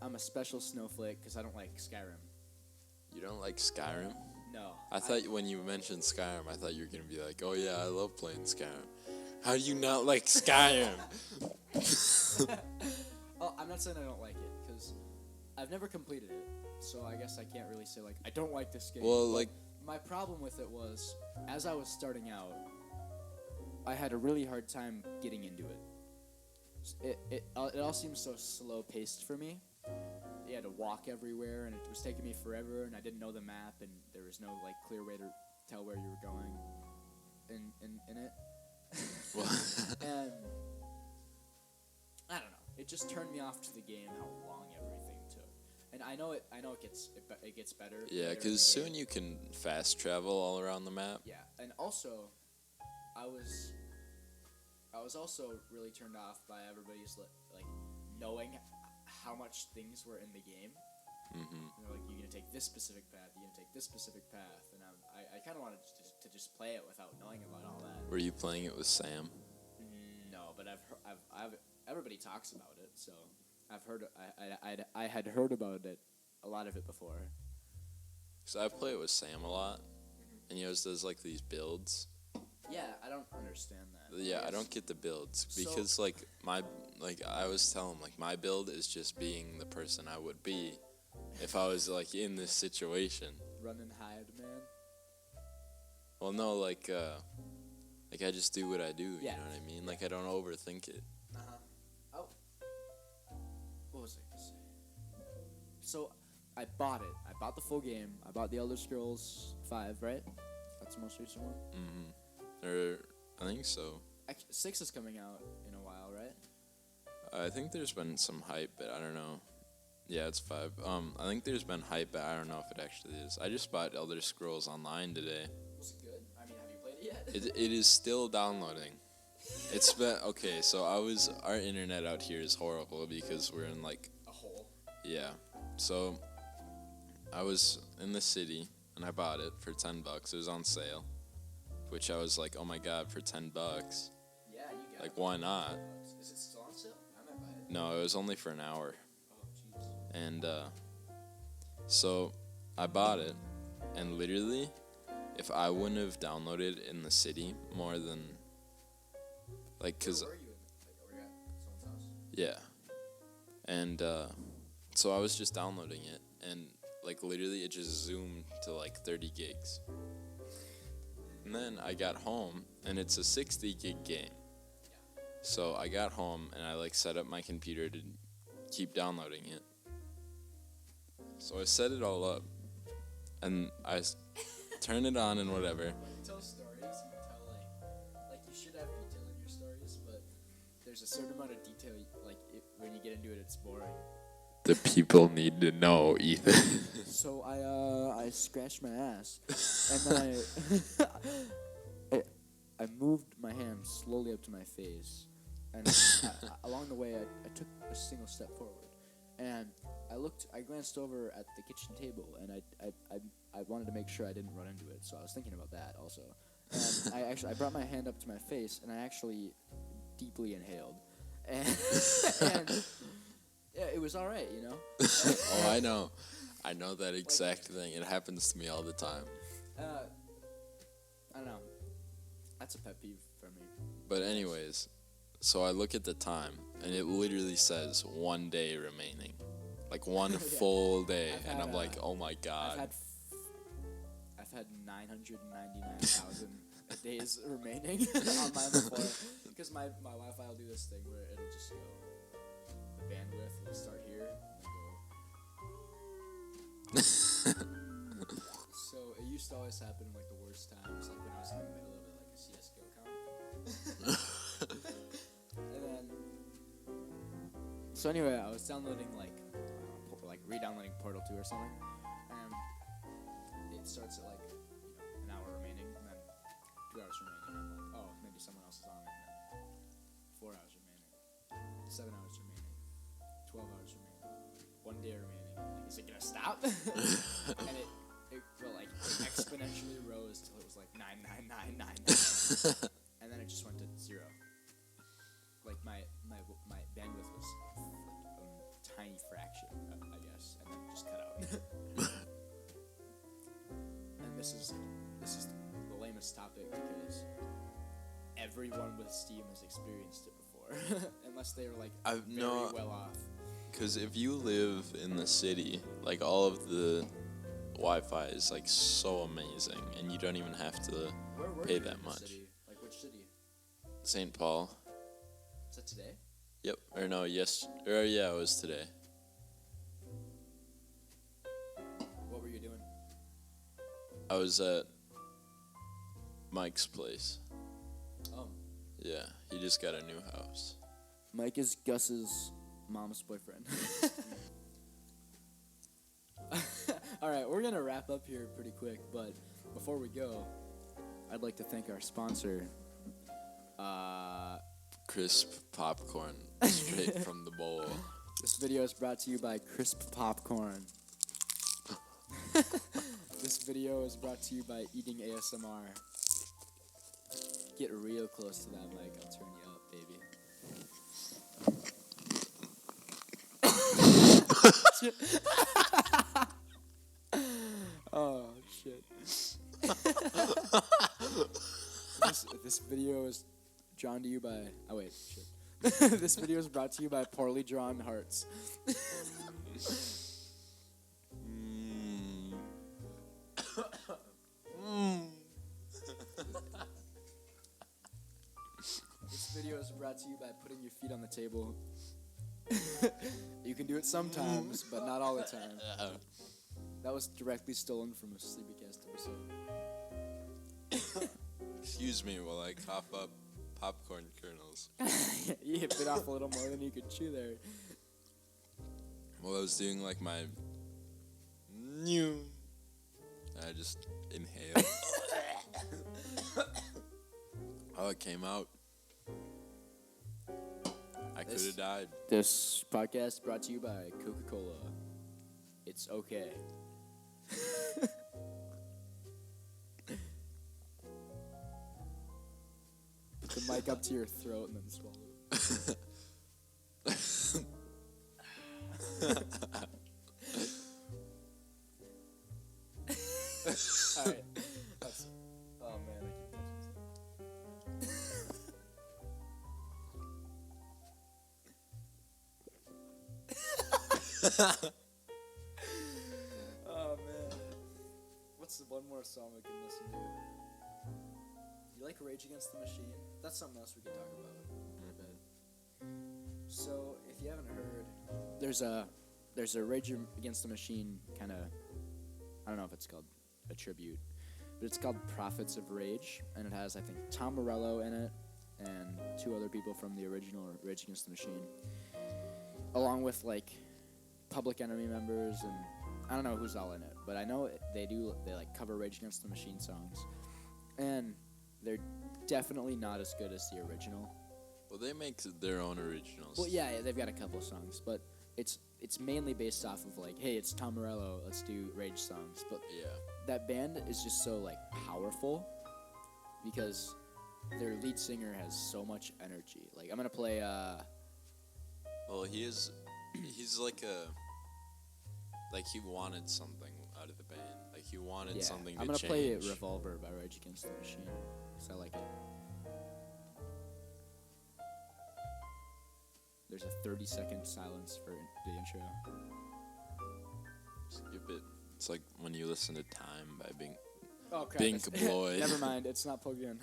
I'm a special snowflake because I don't like Skyrim. You don't like Skyrim? No. I thought when you mentioned Skyrim, I thought you were going to be like, oh yeah, I love playing Skyrim. How do you not like Skyrim? Oh, I'm not saying I don't like it, because I've never completed it, so I guess I can't really say, like, I don't like this game. Well, like... My problem with it was, as I was starting out, I had a really hard time getting into it. It all seemed so slow-paced for me. You had to walk everywhere, and it was taking me forever, and I didn't know the map, and there was no, like, clear way to tell where you were going in it. And I don't know. It just turned me off to the game how long everything took. And I know it gets better. Yeah, because soon you can fast travel all around the map. Yeah, and also, I was also really turned off by everybody's like knowing how much things were in the game. Mm-hmm. They're like, you're gonna take this specific path, you're gonna take this specific path, and I kind of wanted to just play it without knowing about all that. Were you playing it with Sam? No, but I've everybody talks about it, so I've heard. I had heard about it, a lot of it before. So I play it with Sam a lot, and he always does like these builds. Yeah, I don't understand that. Yeah, I don't get the builds because I always tell him like my build is just being the person I would be if I was like in this situation. Run and hide, man. Well, no, like I just do what I do. You know what I mean? Like I don't overthink it. Oh, what was I gonna say? So I bought it. I bought the full game. I bought the Elder Scrolls 5, right? That's the most recent one. Mm-hmm. Or I think so. 6 is coming out in a while, right? I think there's been some hype, but I don't know. Yeah, it's 5. I think there's been hype, but I don't know if it actually is. I just bought Elder Scrolls Online today. Was it good? I mean, have you played it yet? It is still downloading. It's been okay. So our internet out here is horrible because we're in like a hole. Yeah. So I was in the city and I bought it for $10. It was on sale, which I was like, oh my god, for $10. Yeah, you got like it. why not? Is it still on sale? I might buy it. No, it was only for an hour. Oh, jeez. And so I bought it, and literally, if I wouldn't have downloaded in the city more than, like, cause Where were you? Were you at someone's house? yeah, and So I was just downloading it, and like literally it just zoomed to like 30 gigs. And then I got home, and it's a 60 gig game. So I got home, and I like set up my computer to keep downloading it. So I set it all up, and I turn it on and whatever. When you tell stories, you tell like you should have detail in your stories, but there's a certain amount of detail. Like when you get into it, it's boring. The people need to know, Ethan. So I scratched my ass, and then I moved my hand slowly up to my face, and along the way I took a single step forward, and I glanced over at the kitchen table, and I wanted to make sure I didn't run into it, so I was thinking about that also. And I brought my hand up to my face, and I actually deeply inhaled, and yeah, it was all right, you know. Oh, I know that exact thing. It happens to me all the time. I don't know. That's a pet peeve for me. But anyways, so I look at the time, and it literally says 1 day remaining. Like one full day. And I'm like, oh my God. I've had 999,000 days remaining on mine before. Because my Wi-Fi will do this thing where it'll just go, the bandwidth will start here, and go. So it used to always happen in like the worst times, like when I was in the middle of it, like a CS:GO count. And then, so anyway, I was downloading like re-downloading Portal 2 or something, and it starts at like an hour remaining, and then 2 hours remaining. I'm like, oh, maybe someone else is on it. And then 4 hours remaining, 7 hours remaining, 12 hours remaining, 1 day remaining. Like, is it gonna stop? And it like exponentially rose till it was like 99999, and then it just went to 0. Like my bandwidth was a tiny fraction, I guess, and then just cut out. And this is the lamest topic because everyone with Steam has experienced it before, unless they were like very well off. Because if you live in the city, like all of the Wi-Fi is like so amazing, and you don't even have to pay that much. City? Like which city? St. Paul. Is that today? Yep. Or no, yeah, it was today. What were you doing? I was at Mike's place. Oh. Yeah, he just got a new house. Mike is Gus's mom's boyfriend. Alright, we're going to wrap up here pretty quick, but before we go, I'd like to thank our sponsor, Crisp popcorn, straight from the bowl. This video is brought to you by Crisp Popcorn. This video is brought to you by Eating ASMR. Get real close to that mic, I'll turn you up, baby. Oh, shit. This video is drawn to you by... Oh, wait, shit. This video is brought to you by Poorly Drawn Hearts. This video is brought to you by putting your feet on the table. You can do it sometimes, but not all the time. That was directly stolen from a Sleepycast episode. Excuse me while I cough up popcorn kernels. You bit off a little more than you could chew there. Well, I was doing like my new. I just inhaled. Oh, it came out. I could have died. This podcast brought to you by Coca-Cola. It's okay. Put the mic up to your throat and then swallow it. Alright. Oh man, I keep touching stuff. Oh man. What's the one more song we can listen to? You like Rage Against the Machine? That's something else we could talk about in a bit. So, if you haven't heard, there's a Rage Against the Machine kind of, I don't know if it's called a tribute, but it's called Prophets of Rage, and it has, I think, Tom Morello in it, and 2 other people from the original Rage Against the Machine, along with, like, Public Enemy members, and I don't know who's all in it, but I know they like, cover Rage Against the Machine songs, and they're definitely not as good as the original. Well, they make their own originals. Well, yeah, they've got a couple of songs, but it's mainly based off of, like, hey, it's Tom Morello, let's do Rage songs. But yeah, that band is just so, like, powerful because their lead singer has so much energy. Like, I'm gonna play. Well, he's like he wanted something out of the band. Like he wanted something to change. I'm gonna play Revolver by Rage Against the Machine because I like it. There's a 30-second silence for the intro. Skip it. It's like when you listen to Time by Bing Bloyd. Never mind, it's not plugged in.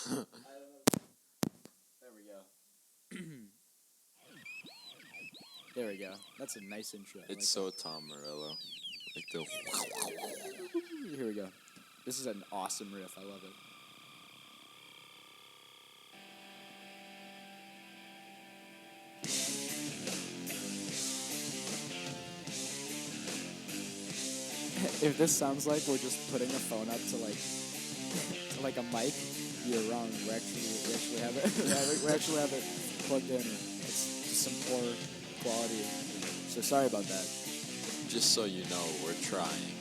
There we go. There we go. That's a nice intro. It's so Tom Morello. Like the. Here we go. This is an awesome riff. I love it. If this sounds like we're just putting a phone up to like a mic, you're wrong. We actually have it. we actually have it plugged in. It's just some poor quality. So sorry about that. Just so you know, we're trying.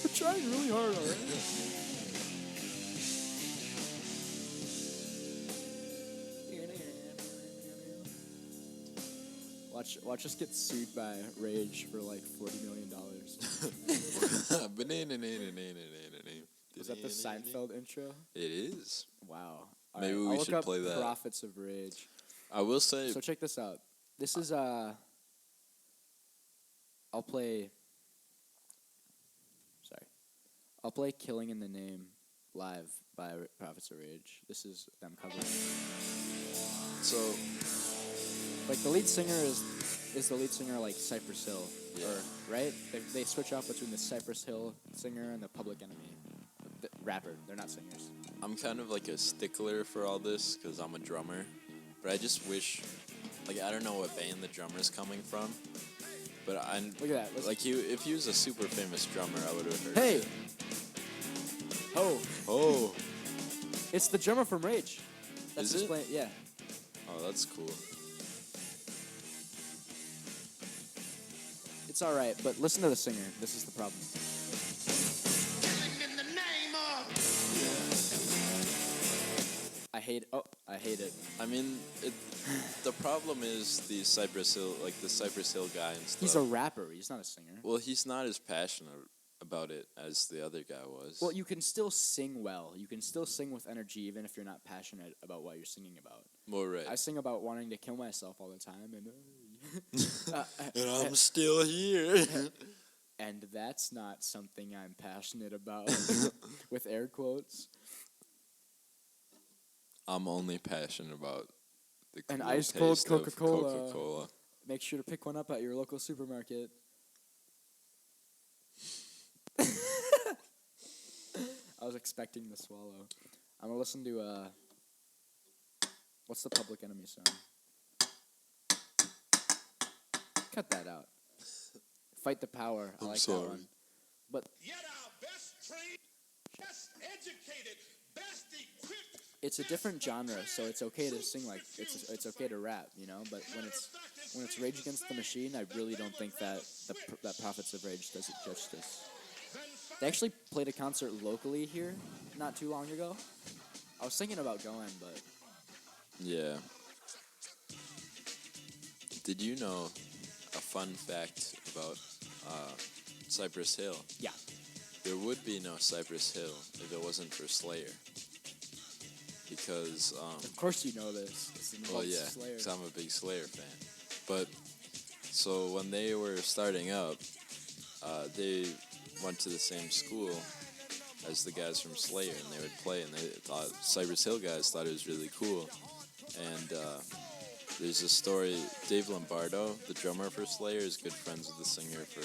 We're trying really hard, alright? Watch us get sued by Rage for like $40 million. Was that the Seinfeld intro? It is. Wow. Maybe we should play that. Prophets of Rage. I will say. So check this out. This is I'll play Killing in the Name live by Prophets of Rage. This is them covering. So, like, the lead singer is the lead singer like Cypress Hill, right? They switch off between the Cypress Hill singer and the Public Enemy rapper. They're not singers. I'm kind of like a stickler for all this because I'm a drummer, but I just wish, like, I don't know what band the drummer's coming from, but look at that. Like, if he was a super famous drummer, I would have heard. Hey. It. Oh. It's the drummer from Rage. Is it? Yeah. Oh, that's cool. It's all right, but listen to the singer. This is the problem. In the name of. I hate it. I mean, the problem is the Cypress Hill guy and stuff. He's a rapper. He's not a singer. Well, he's not as passionate about it as the other guy was. Well, you can still sing well. You can still sing with energy even if you're not passionate about what you're singing about. Well, right. I sing about wanting to kill myself all the time, and and I'm still here. And that's not something I'm passionate about. With air quotes. I'm only passionate about the cool an ice cold taste Coca-Cola. of Coca-Cola. Make sure to pick one up at your local supermarket. I was expecting the swallow. I'm gonna listen to what's the Public Enemy song? Cut that out. Fight the Power. I like that one. But Yet our best trained, best educated, best equipped. It's a different genre, so it's okay to sing like it's okay to rap, you know. But when it's Rage Against the Machine, I really don't think that that Prophets of Rage does it justice. They actually played a concert locally here not too long ago. I was thinking about going, but yeah. Did you know a fun fact about Cypress Hill? Yeah. There would be no Cypress Hill if it wasn't for Slayer. Because of course you know this. Well, yeah, because I'm a big Slayer fan. But so when they were starting up, they went to the same school as the guys from Slayer, and they would play, and they thought Cypress Hill guys thought it was really cool. And there's a story. Dave Lombardo, the drummer for Slayer, is good friends with the singer for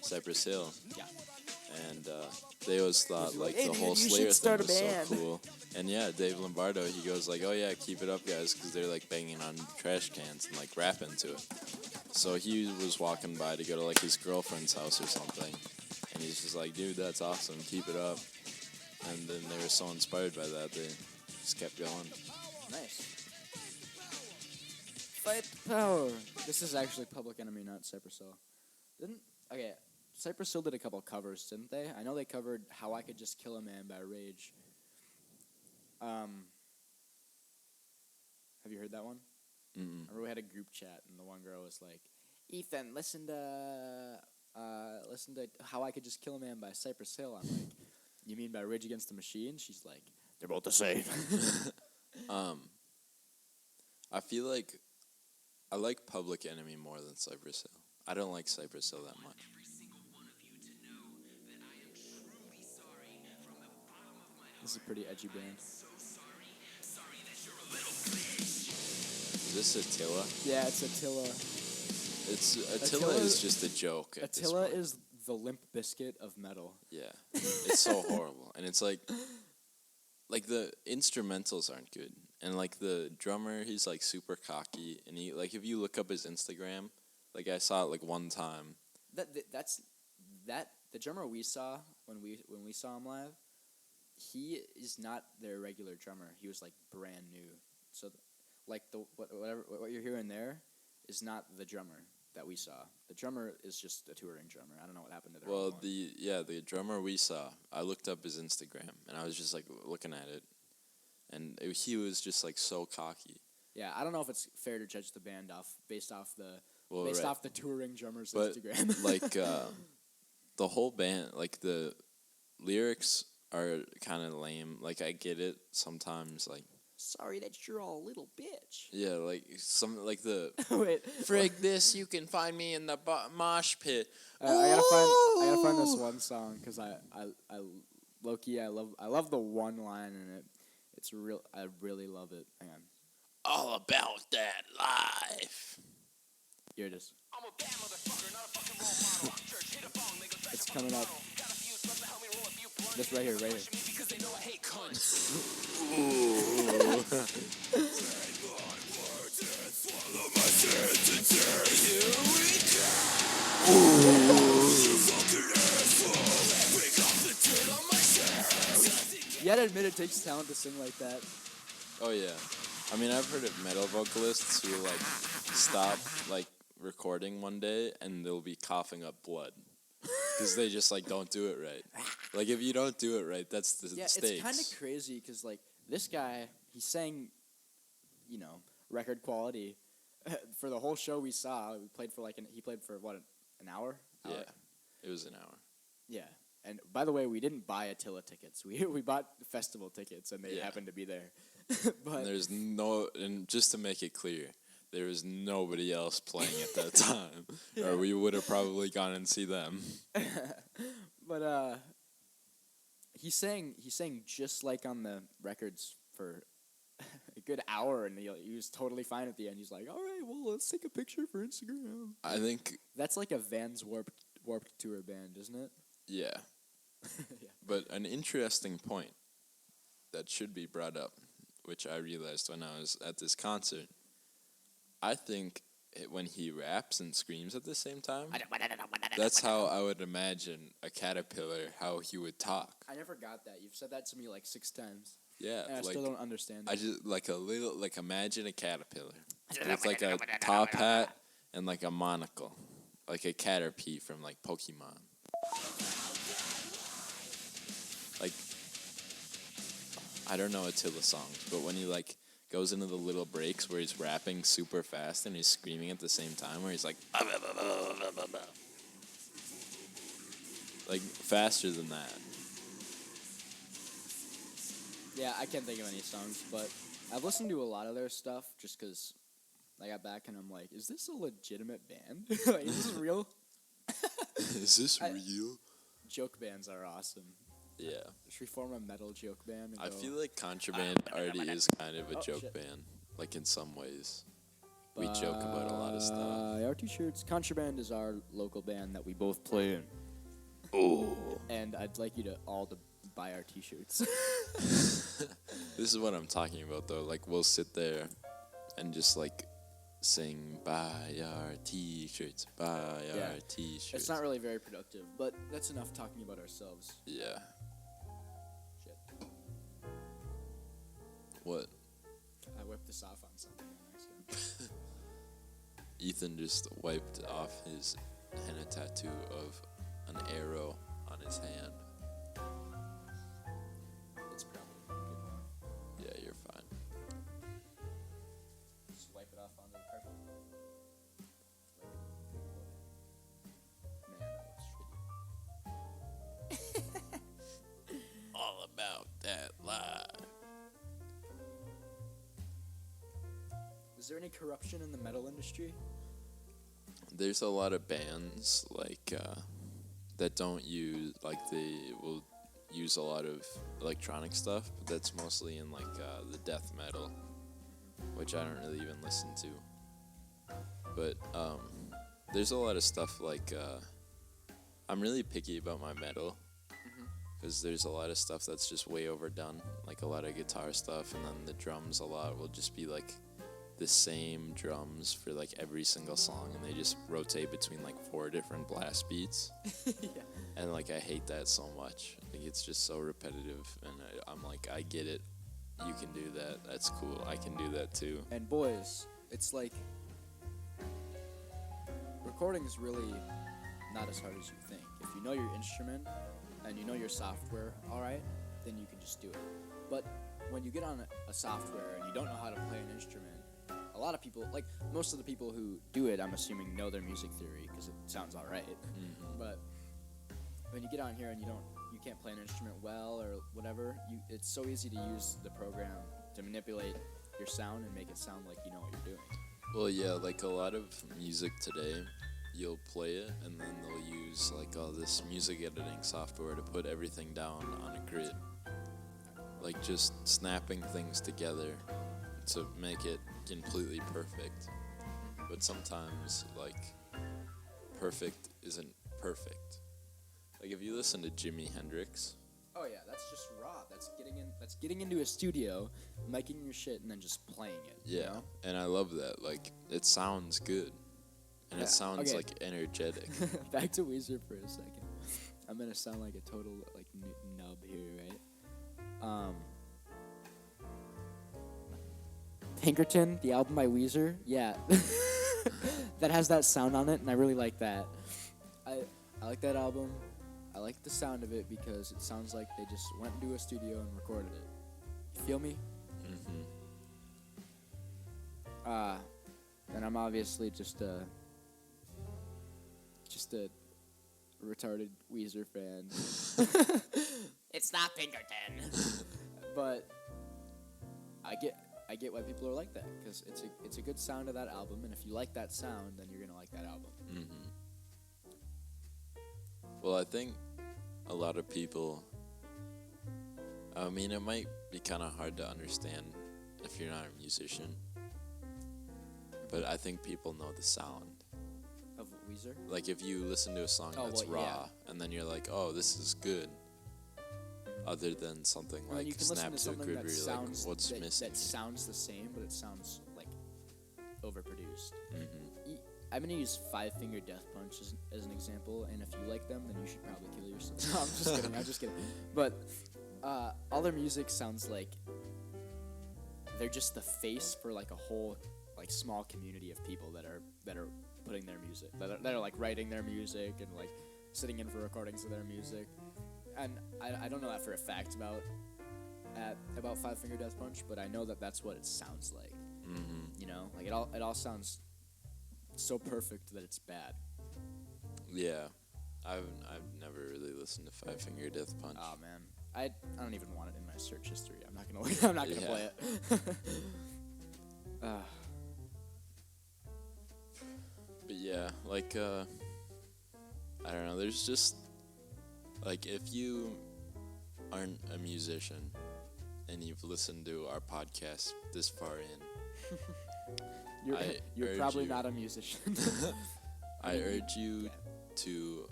Cypress Hill. Yeah. And they always thought like "Hey, the dude, whole you Slayer should start thing a was band." so cool. And yeah, Dave Lombardo, he goes like, "Oh yeah, keep it up, guys," because they're like banging on trash cans and like rapping to it. So he was walking by to go to like his girlfriend's house or something, and he's just like, "Dude, that's awesome, keep it up." And then they were so inspired by that, they just kept going. Nice. Fight the power. This is actually Public Enemy, not Cypress Hill. Cypress Hill did a couple covers, didn't they? I know they covered "How I Could Just Kill a Man" by Rage. Have you heard that one? Mm-mm. I remember we had a group chat, and the one girl was like, "Ethan, listen to "How I Could Just Kill a Man" by Cypress Hill." I'm like, "You mean by Rage Against the Machine?" She's like, "They're both the same." I feel like I like Public Enemy more than Cypress Hill. I don't like Cypress Hill that much. This is a pretty edgy band. Is this Attila? Yeah, it's Attila. Attila is just a joke. Attila is the Limp Bizkit of metal. Yeah, it's so horrible, and it's like the instrumentals aren't good, and like the drummer, he's like super cocky, and he like if you look up his Instagram, like I saw it like one time. The drummer we saw when we saw him live, he is not their regular drummer. He was like brand new, so like what you're hearing there is not the drummer that we saw. The drummer is just a touring drummer. I don't know what happened to their Well, anymore. the drummer we saw, I looked up his Instagram, and I was just like looking at it, and he was just like so cocky. Yeah, I don't know if it's fair to judge the band based off the touring drummer's But Instagram. like the whole band, like the lyrics are kind of lame. Like I get it sometimes, like. Sorry that you're all a little bitch. Yeah, like some like the Wait, frig this. You can find me in the mosh pit. I gotta find this one song because I low-key I love the one line in it. It's real. I really love it. Hang on. All about that life. Here it is. It's coming up. This right here. You gotta admit it takes talent to sing like that. Oh yeah, I mean I've heard of metal vocalists who like stop like recording one day and they'll be coughing up blood because they just like don't do it right. Like if you don't do it right, that's the stakes. It's kind of crazy because like this guy, he sang, record quality for the whole show we saw. We played for he played for what, an hour? Yeah, it was an hour. Yeah, and by the way, we didn't buy Attila tickets. We bought festival tickets, and they happened to be there. But And just to make it clear, there was nobody else playing at that time, or we would have probably gone and see them. But he sang just like on the records for a good hour, and he was totally fine at the end. He's like, "All right, well, let's take a picture for Instagram." I think that's like a Vans Warped Tour band, isn't it? Yeah. Yeah. But an interesting point that should be brought up, which I realized when I was at this concert, I think when he raps and screams at the same time, that's how I would imagine a caterpillar, how he would talk. I never got that. You've said that to me like 6 times. Yeah. And I still don't understand that. I just, imagine a caterpillar with like a top hat and like a monocle, like a Caterpie from like Pokemon. Like, I don't know Attila songs, but when he like goes into the little breaks where he's rapping super fast and he's screaming at the same time, where he's like faster than that. Yeah, I can't think of any songs, but I've listened to a lot of their stuff just because I got back and I'm like, is this a legitimate band? Like, is this real? Is this real? Joke bands are awesome. Yeah. Should we form a metal joke band? And I go, feel like Contraband already is kind of a joke band, like in some ways. We joke about a lot of stuff. Our t-shirts. Contraband is our local band that we both play in. Oh. And I'd like you to buy our t-shirts. This is what I'm talking about, though. Like, we'll sit there and just, like, sing, buy our t-shirts, buy our t-shirts. It's not really very productive, but that's enough talking about ourselves. Yeah. Shit. What? I whipped this off on something on accident. Ethan just wiped off his henna tattoo of an arrow on his hand. It's probably a good one. Yeah, you're fine. Just wipe it off onto the carpet. Man, that looks shitty. All about that lie. Is there any corruption in the metal industry? There's a lot of bands like that don't use, like, they will use a lot of electronic stuff, but that's mostly in like the death metal, which I don't really even listen to. But there's a lot of stuff like I'm really picky about my metal because there's a lot of stuff that's just way overdone, like a lot of guitar stuff, and then the drums a lot will just be like the same drums for like every single song, and they just rotate between like 4 different blast beats. Yeah. And like I hate that so much. Like, it's just so repetitive, and I'm like, I get it. You can do that. That's cool. I can do that too. And boys, it's like recording is really not as hard as you think. If you know your instrument and you know your software, all right, then you can just do it. But when you get on a software and you don't know how to play an instrument, a lot of people, like most of the people who do it, I'm assuming know their music theory because it sounds all right. Mm-hmm. But when you get on here and you can't play an instrument well or whatever, it's so easy to use the program to manipulate your sound and make it sound like you know what you're doing. Well, yeah, like a lot of music today, you'll play it and then they'll use like all this music editing software to put everything down on a grid. Like just snapping things together to make it completely perfect. But sometimes, like, perfect isn't perfect. Like, if you listen to Jimi Hendrix... Oh, yeah, that's just raw. That's getting into a studio, making your shit, and then just playing it. Yeah, you know? And I love that. Like, it sounds good. And it sounds, okay. like, energetic. Back to Weezer for a second. I'm going to sound like a total, like, nub here, right? Pinkerton, the album by Weezer, yeah. That has that sound on it, and I really like that. I like that album. I like the sound of it because it sounds like they just went into a studio and recorded it. You feel me? Mm-hmm. And I'm obviously just a retarded Weezer fan. It's not Pinkerton. But I get why people are like that, because it's a good sound of that album, and if you like that sound, then you're gonna like that album. Mm-hmm. Well, I think a lot of people, I mean, it might be kind of hard to understand if you're not a musician, but I think people know the sound. Of Weezer? Like, if you listen to a song that's raw, and then you're like, oh, this is good, other than something And then you like can listen Snap to to a something Groove, that you're sounds like, what's missing that here? sounds the same, but it sounds like overproduced. Mm-hmm. I'm gonna use Five Finger Death Punch as an example, and if you like them, then you should probably kill yourself. No, I'm just kidding. But all their music sounds like they're just the face for like a whole like small community of people that are putting their music, that are like writing their music and like sitting in for recordings of their music. And I don't know that for a fact about Five Finger Death Punch, but I know that that's what it sounds like. Mm-hmm. You know, like it all sounds so perfect that it's bad. Yeah, I've never really listened to Five Finger Death Punch. Oh man, I don't even want it in my search history. I'm not gonna play it. Yeah, like, I don't know, there's just, like, if you aren't a musician and you've listened to our podcast this far in, You're urge probably you- not a musician. I urge you to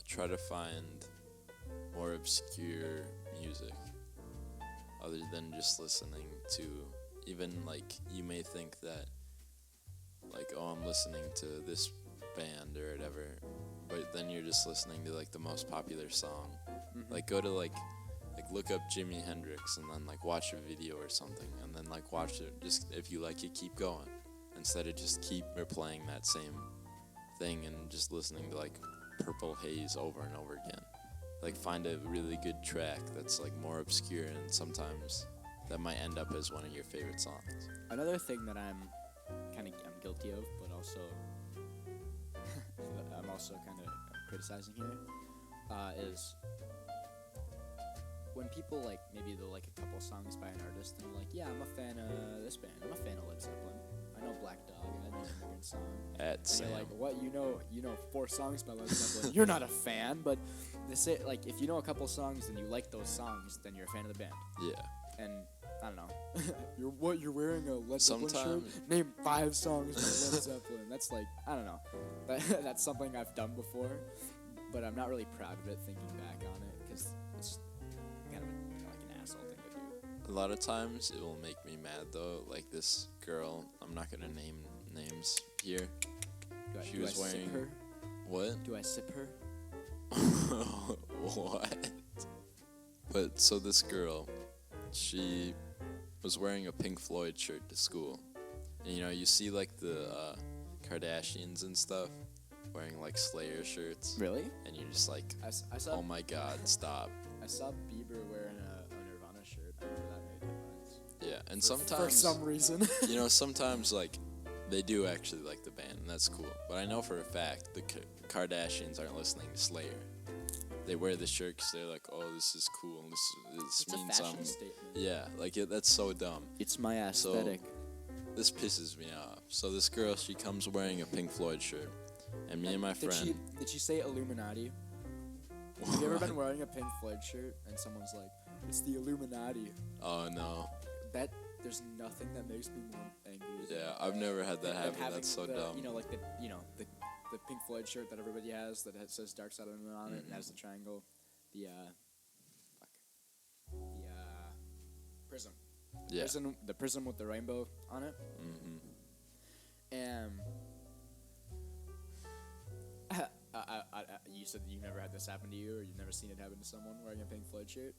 try to find more obscure music other than just listening to, even, like, you may think that, like, oh, I'm listening to this band or whatever, but then you're just listening to, like, the most popular song. Like, go to, like, look up Jimi Hendrix and then, like, watch a video or something, and then, like, watch it. Just, if you like it, keep going, instead of just keep replaying that same thing and just listening to, like, Purple Haze over and over again. Like, find a really good track that's, like, more obscure, and sometimes that might end up as one of your favorite songs. Another thing that I'm guilty of, but also I'm also kind of criticizing here, is when people, like, maybe they'll like a couple songs by an artist and they're like, yeah, I'm a fan of this band, I'm a fan of Led Zeppelin, I know Black Dog, I know Immigrant Song. At And Sam. you're like, what? You know 4 songs by Led Zeppelin. You're not a fan, but they say, like, if you know a couple songs and you like those songs, then you're a fan of the band. Yeah. And I don't know. You're wearing a Led Zeppelin shirt? Sometimes- Name 5 songs by Led Zeppelin. That's like, I don't know. That's something I've done before, but I'm not really proud of it thinking back on it, because it's kind of like an asshole thing to do. A lot of times it will make me mad, though. Like, this girl, I'm not gonna name names here. She was sip wearing- her? What? Do I sip her? What? But so this girl, she was wearing a Pink Floyd shirt to school. And, you know, you see, like, the Kardashians and stuff wearing, like, Slayer shirts. Really? And you're just like, I saw oh my god, stop. I saw Bieber wearing a Nirvana shirt. I remember that made headlines. Yeah, and For sometimes, some reason. you know, sometimes, like, they do actually like the band, and that's cool. But I know for a fact the Kardashians aren't listening to Slayer. They wear the shirt because they're like, oh, this is cool. This It's a means fashion something. statement. Yeah, like, that's so dumb. It's my aesthetic. This pisses me off. So this girl, she comes wearing a Pink Floyd shirt, and me and my friend. Did she say Illuminati? Have you ever been wearing a Pink Floyd shirt and someone's like, it's the Illuminati? Oh no. There's nothing that makes me more angry. Yeah, I've never had that than happen. having That's so the, dumb. You know, like the Pink Floyd shirt that everybody has that says Dark Side of the Moon on it and has the triangle, the prism. Yeah. The prism with the rainbow on it. And you said that you've never had this happen to you, or you've never seen it happen to someone wearing a Pink Floyd shirt.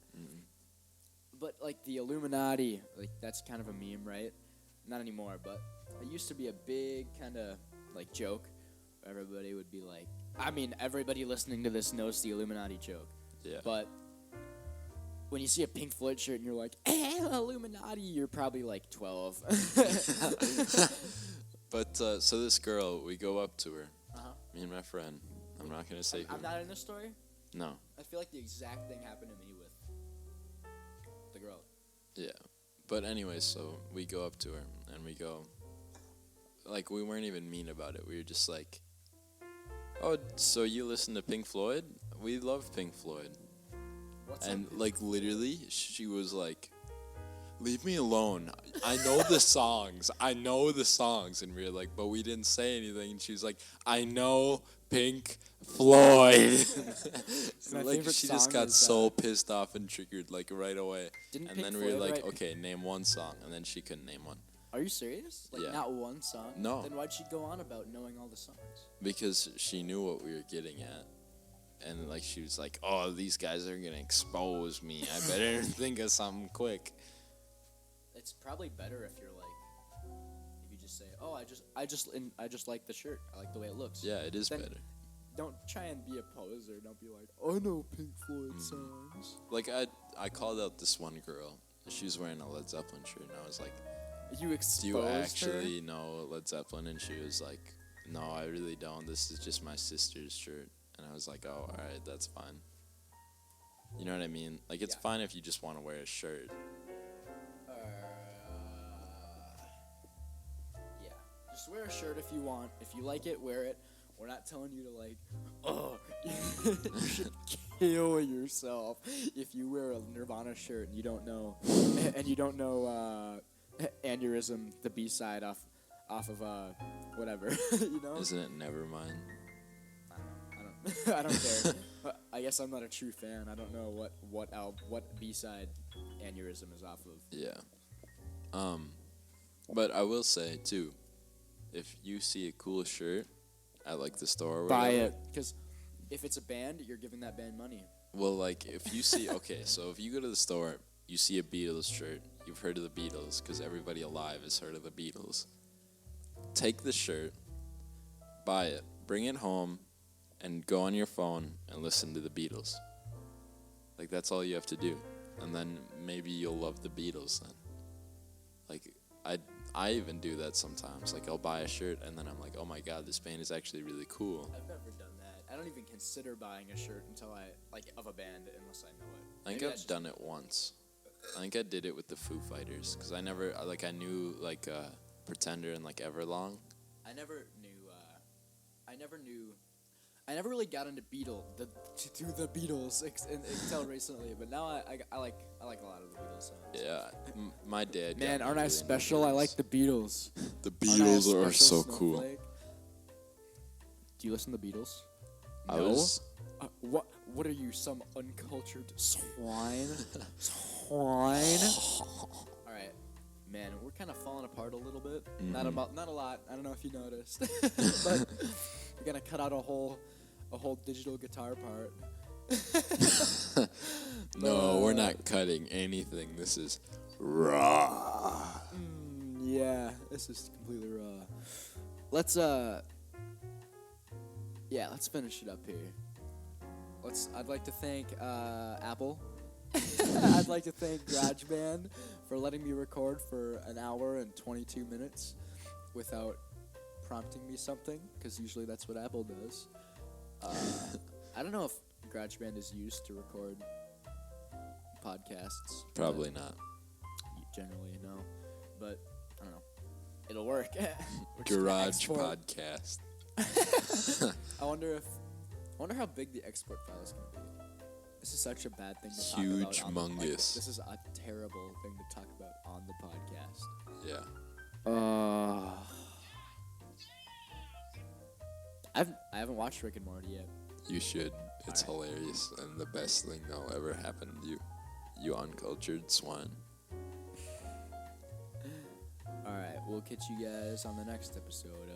But, like, the Illuminati, like, that's kind of a meme, right? Not anymore, but it used to be a big kind of, like, joke. Everybody would be like, I mean, everybody listening to this knows the Illuminati joke. Yeah. But when you see a Pink Floyd shirt and you're like, Illuminati, you're probably, like, 12. But so this girl, we go up to her. Uh-huh. Me and my friend. I'm not gonna say who. I'm not in this story. No. I feel like the exact thing happened to me with the girl. Yeah. But anyway, so we go up to her and we go, like, we weren't even mean about it. We were just like, oh, so you listen to Pink Floyd? We love Pink Floyd. What's And, up? like, literally, she was like, leave me alone. I know the songs. I know the songs. And we were like, but we didn't say anything. And she was like, I know Pink Floyd. My Like, favorite she just song got is, so pissed off and triggered, like, right away. Didn't And Pink then we were Floyd like, write- okay, name one song. And then she couldn't name one. Are you serious? Like, Yeah. not one song? No. Then why'd she go on about knowing all the songs? Because she knew what we were getting at. And, like, she was like, oh, these guys are going to expose me. I better think of something quick. It's probably better if you're like, if you just say, "Oh, I just like the shirt. I like the way it looks." Yeah, it is Then- better. Don't try and be a poser. Don't be like, "I know Pink Floyd songs." Like, I called out this one girl. She was wearing a Led Zeppelin shirt, and I was like, You do exposed you her. actually know Led Zeppelin? And she was like, no, I really don't. This is just my sister's shirt. And I was like, oh, all right, that's fine. You know what I mean? Like, it's Yeah. fine if you just want to wear a shirt. Yeah. Just wear wear a shirt if you want. If you like it, wear it. We're not telling you to like, oh, you should kill yourself if you wear a Nirvana shirt and you don't know, Aneurysm, the B-side off of whatever, you know? Isn't it Nevermind? I don't care. I guess I'm not a true fan. I don't know what B-side Aneurysm is off of. Yeah. But I will say too, if you see a cool shirt at like the store or whatever, buy it, because if it's a band, you're giving that band money. Well, like if you see, okay, so if you go to the store, you see a Beatles shirt, you've heard of the Beatles because everybody alive has heard of the Beatles. Take the shirt, buy it, bring it home, and go on your phone and listen to the Beatles. Like that's all you have to do, and then maybe you'll love the Beatles then. Like I even do that sometimes. Like I'll buy a shirt and then I'm like, oh my god, this band is actually really cool. I've never done that. I don't even consider buying a shirt until of a band unless I know it. I think I've done it once. I think I did it with the Foo Fighters because I knew like Pretender and like Everlong. I never really got into the Beatles until recently, but now I like a lot of the Beatles songs. Yeah, my dad. Man, aren't I special? I like the Beatles. The Beatles are so cool. Snowflake? Do you listen to the Beatles? No. What are you, some uncultured swine? Swine. All right, man, we're kind of falling apart a little bit. Mm-hmm. Not a lot. I don't know if you noticed, but we're gonna cut out a whole digital guitar part. No, we're not cutting anything. This is raw. Yeah, this is completely raw. Let's finish it up here. I'd like to thank Apple. I'd like to thank GarageBand for letting me record for an hour and 22 minutes without prompting me something, because usually that's what Apple does. I don't know if GarageBand is used to record podcasts. Probably not. Generally, no. But, I don't know. It'll work. Garage podcast. I wonder how big the export file is going to be. This is such a bad thing to talk about. Humongous. This is a terrible thing to talk about on the podcast. Yeah. I haven't watched Rick and Morty yet. You should. It's hilarious and the best thing that'll ever happen to you. You uncultured swine. Alright, we'll catch you guys on the next episode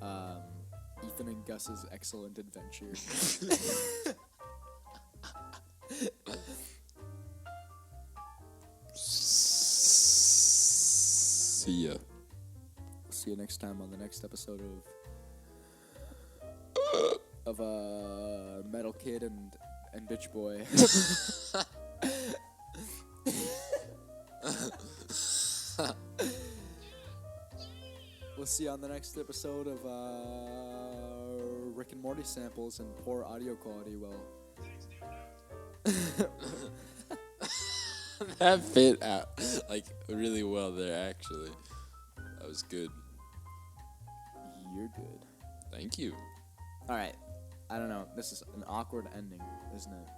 of Ethan and Gus's Excellent Adventure. See ya. See you next time on the next episode of Metal Kid and Bitch Boy. We'll see you on the next episode of Rick and Morty samples and poor audio quality. Well, that fit out like really well there. Actually, that was good. You're good. Thank you. All right. I don't know. This is an awkward ending, isn't it?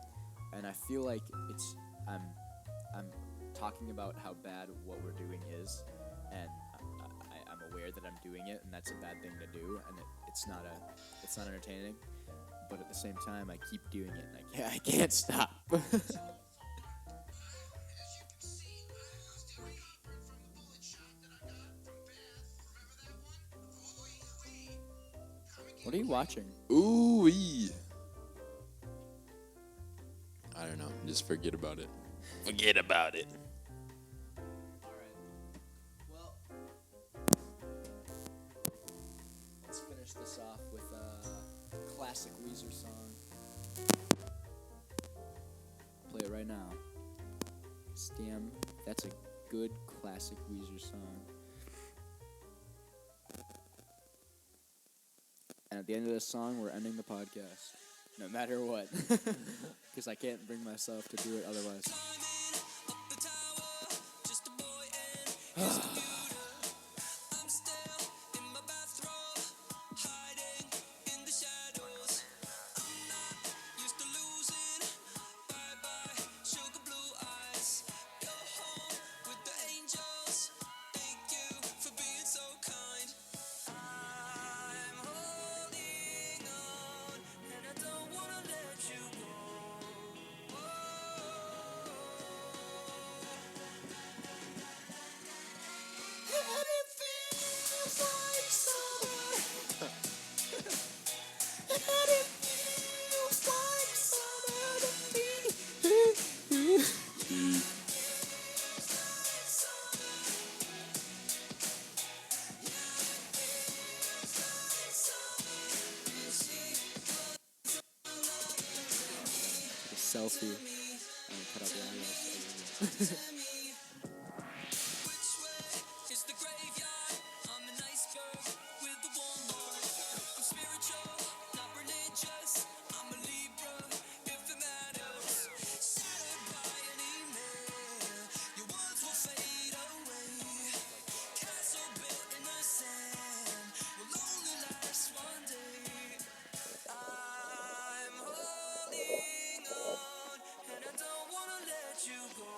And I feel like I'm talking about how bad what we're doing is, and I'm aware that I'm doing it, and that's a bad thing to do, and it's not entertaining. But at the same time, I keep doing it, and I can't stop. What are you watching? Ooh-wee. I don't know. Just forget about it. Forget about it. Alright. Well, let's finish this off with a classic Weezer song. Play it right now. Stam. That's a good classic Weezer song. And at the end of this song, we're ending the podcast. No matter what. Because I can't bring myself to do it otherwise. selfie. And cut out the audio. It's the graveyard. I'm an iceberg with a warm heart. I'm spiritual, not religious. I'm a Libra, if it matters. Shattered by an email, your words will fade away. Castle built in the sand will only last one day. I'm holding on, and I don't wanna let you go.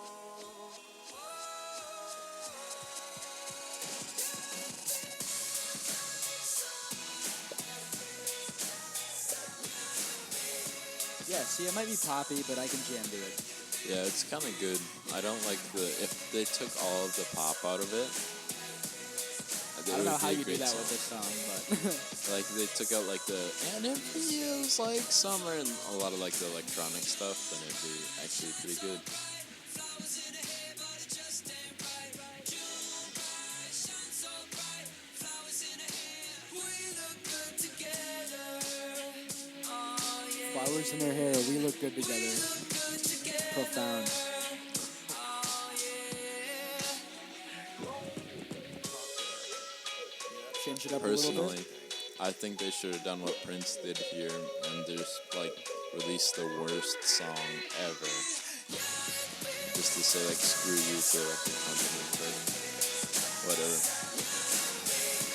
Yeah, see, it might be poppy, but I can jam to it. Yeah, it's kind of good. I don't like if they took all of the pop out of it. I don't know how you do that with this song, but Like they took out like the and it feels like summer and a lot of like the electronic stuff, then it'd be actually pretty good. flowers in their hair, we look good together. Profound. Change it up a little Personally, bit. I think they should have done what Prince did here and just like released the worst song ever. Just to say like screw you to the record company, but whatever.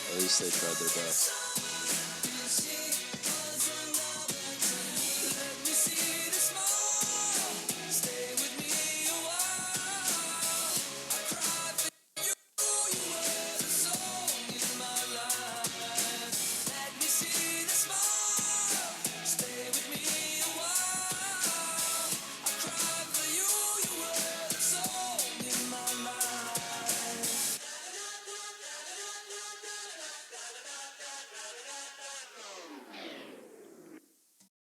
At least they tried their best.